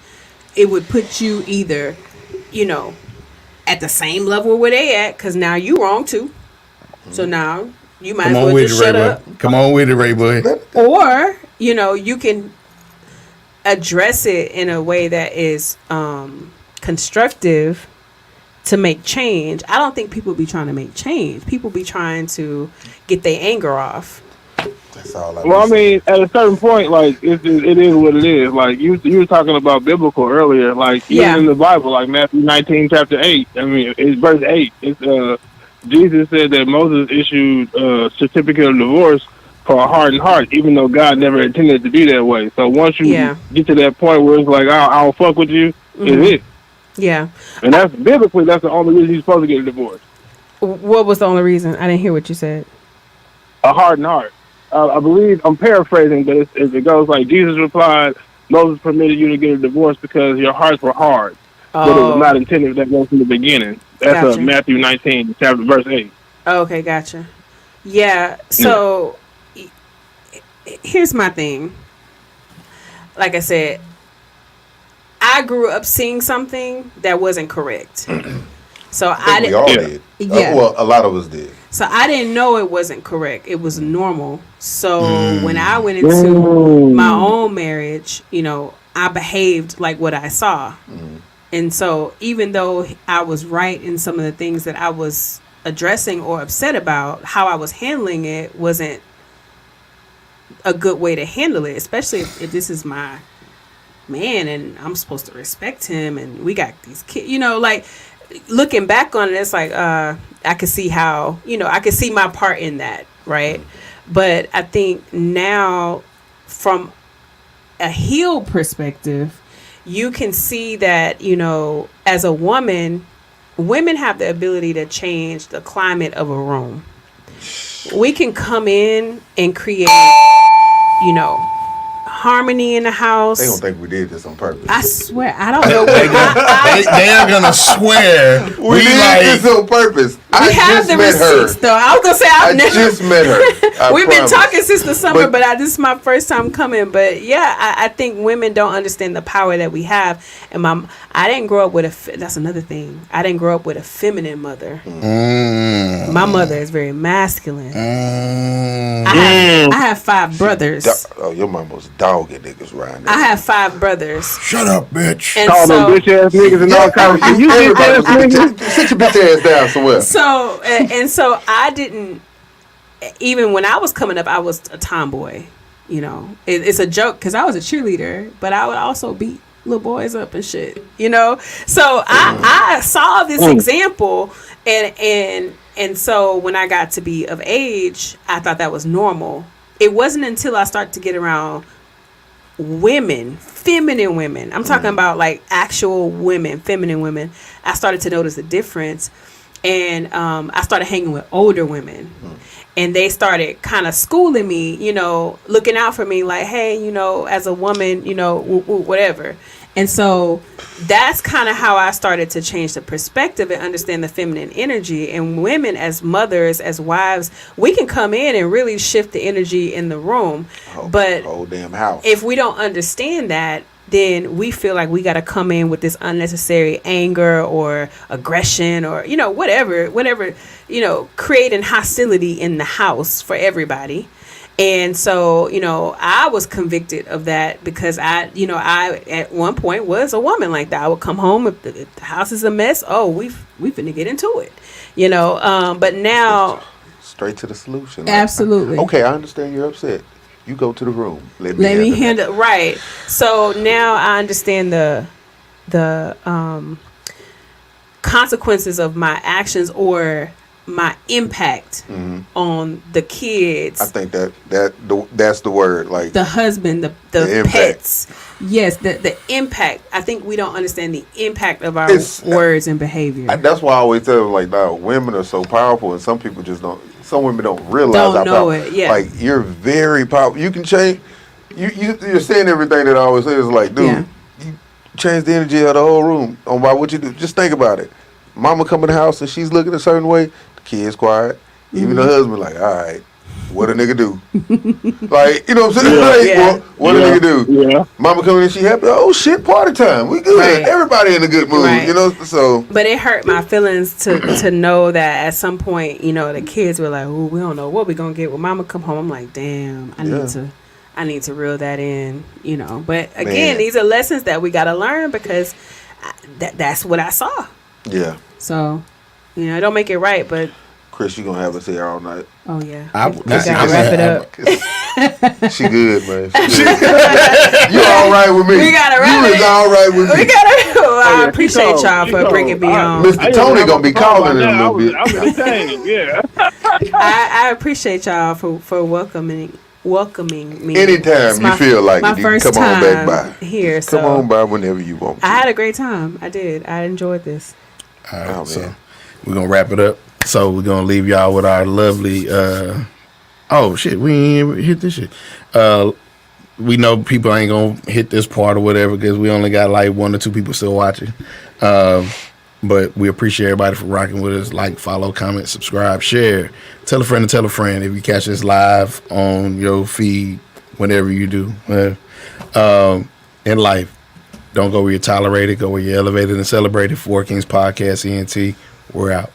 it would put you either, at the same level where they at, because now you wrong too. So now you might Come as on well with just it, shut Ray up. Boy. Come on with it, Ray Boy. Or, you can address it in a way that is constructive to make change. I don't think people be trying to make change. People be trying to get their anger off. That's all I Well, I mean, at a certain point, like it is what it is. Like you were talking about biblical earlier. Like even in the Bible, like Matthew 19, chapter 8. I mean, it's verse 8. It's Jesus said that Moses issued a certificate of divorce for a hardened heart, even though God never intended it to be that way. So once you get to that point where it's like, I don't fuck with you, it's it. Yeah. And that's biblically, that's the only reason he's supposed to get a divorce. What was the only reason? I didn't hear what you said. A hardened heart. I believe, I'm paraphrasing, but it goes like Jesus replied, Moses permitted you to get a divorce because your hearts were hard. But it was not intended that way from the beginning. That's Matthew 19, chapter verse 8. Okay, gotcha. Yeah, so here's my thing. Like I said, I grew up seeing something that wasn't correct. So I didn't. We all did. Yeah. Well, a lot of us did. So I didn't know it wasn't correct. It was normal. So when I went into my own marriage, I behaved like what I saw. And so even though I was right in some of the things that I was addressing or upset about, how I was handling it wasn't a good way to handle it, especially if this is my man and I'm supposed to respect him and we got these kids, like looking back on it, it's like, I could see how, I could see my part in that. Right. But I think now from a healed perspective, you can see that, as a woman, women have the ability to change the climate of a room. We can come in and create, harmony in the house. They don't think we did this on purpose. I swear, I don't know. They are gonna swear we did this on purpose. We have the receipts, though. I was gonna say I just met her. We've been talking since the summer, but this is my first time coming. But yeah, I think women don't understand the power that we have. And I didn't grow up with that's another thing. I didn't grow up with a feminine mother. My mother is very masculine. I have 5 brothers. Your mom was dogging niggas around there. I have 5 brothers. Shut up, bitch. And call them bitch ass niggas and all kinds of shit. You bitch ass niggas. Sit your bitch ass down somewhere. So I didn't, even when I was coming up, I was a tomboy. It's a joke because I was a cheerleader, but I would also beat little boys up and shit. So I saw this example, and so when I got to be of age, I thought that was normal. It wasn't until I started to get around women, feminine women. I'm talking about like actual women, feminine women. I started to notice the difference. And I started hanging with older women. And they started kind of schooling me, looking out for me like, hey, as a woman, whatever. And so that's kind of how I started to change the perspective and understand the feminine energy. And women as mothers, as wives, we can come in and really shift the energy in the room. But whole damn house. If we don't understand that, then we feel like we got to come in with this unnecessary anger or aggression or, whatever, creating hostility in the house for everybody. And so, I was convicted of that because I at one point was a woman like that. I would come home if the house is a mess. Oh, we finna get into it, but now straight to the solution. Absolutely. Okay, I understand you're upset. You go to the room. Let me handle right. So now I understand the consequences of my actions or my impact on the kids. I think that's the word. Like the husband, the pets. Yes, the impact. I think we don't understand the impact of our words and behavior. That's why I always tell them, like, now women are so powerful, and some people just don't. Some women don't realize don't know it. Yeah, like you're very powerful. You can change. You're saying everything that I always say is like, dude, you change the energy of the whole room on by what you do. Just think about it. Mama come in the house and she's looking a certain way. The kid's quiet. Even the husband like, all right, what a nigga do? Like, you know what I'm saying? Like, Yeah. what a nigga do? Yeah. Mama coming in, she happy. Oh shit, party time. We good. Right. Everybody in a good mood. Right. You know, so. But it hurt my feelings to know that at some point, you know, the kids were like, "Oh, we don't know what we're gonna get when Mama come home." I'm like, "Damn, I need to reel that in," you know. But again, these are lessons that we gotta learn because that's what I saw. Yeah. So, you know, it don't make it right, but. Chris, you gonna have us here all night. Oh yeah, we gotta wrap it up. She good, man. She good. You all right with me? We gotta wrap You it. is all right with me. We gotta. I appreciate so- y'all for bringing me on. Mr. Tony gonna be calling in a little bit. I was entertained. Yeah. I appreciate y'all for welcoming me. Anytime It's you feel like my it, you can first come on back time by. here. Come So on by whenever you want to. I had a great time. I did. I enjoyed this. All right, Oh, so man. we're gonna wrap it up. So we're gonna leave y'all with our lovely. Oh shit, we ain't even hit this shit. We know people ain't gonna hit this part or whatever because we only got like 1 or 2 people still watching. But we appreciate everybody for rocking with us. Like, follow, comment, subscribe, share. Tell a friend to tell a friend if you catch this live on your feed, whatever you do. In life, don't go where you're tolerated, go where you're elevated and celebrated. 4 Kings Podcast, ENT. We're out.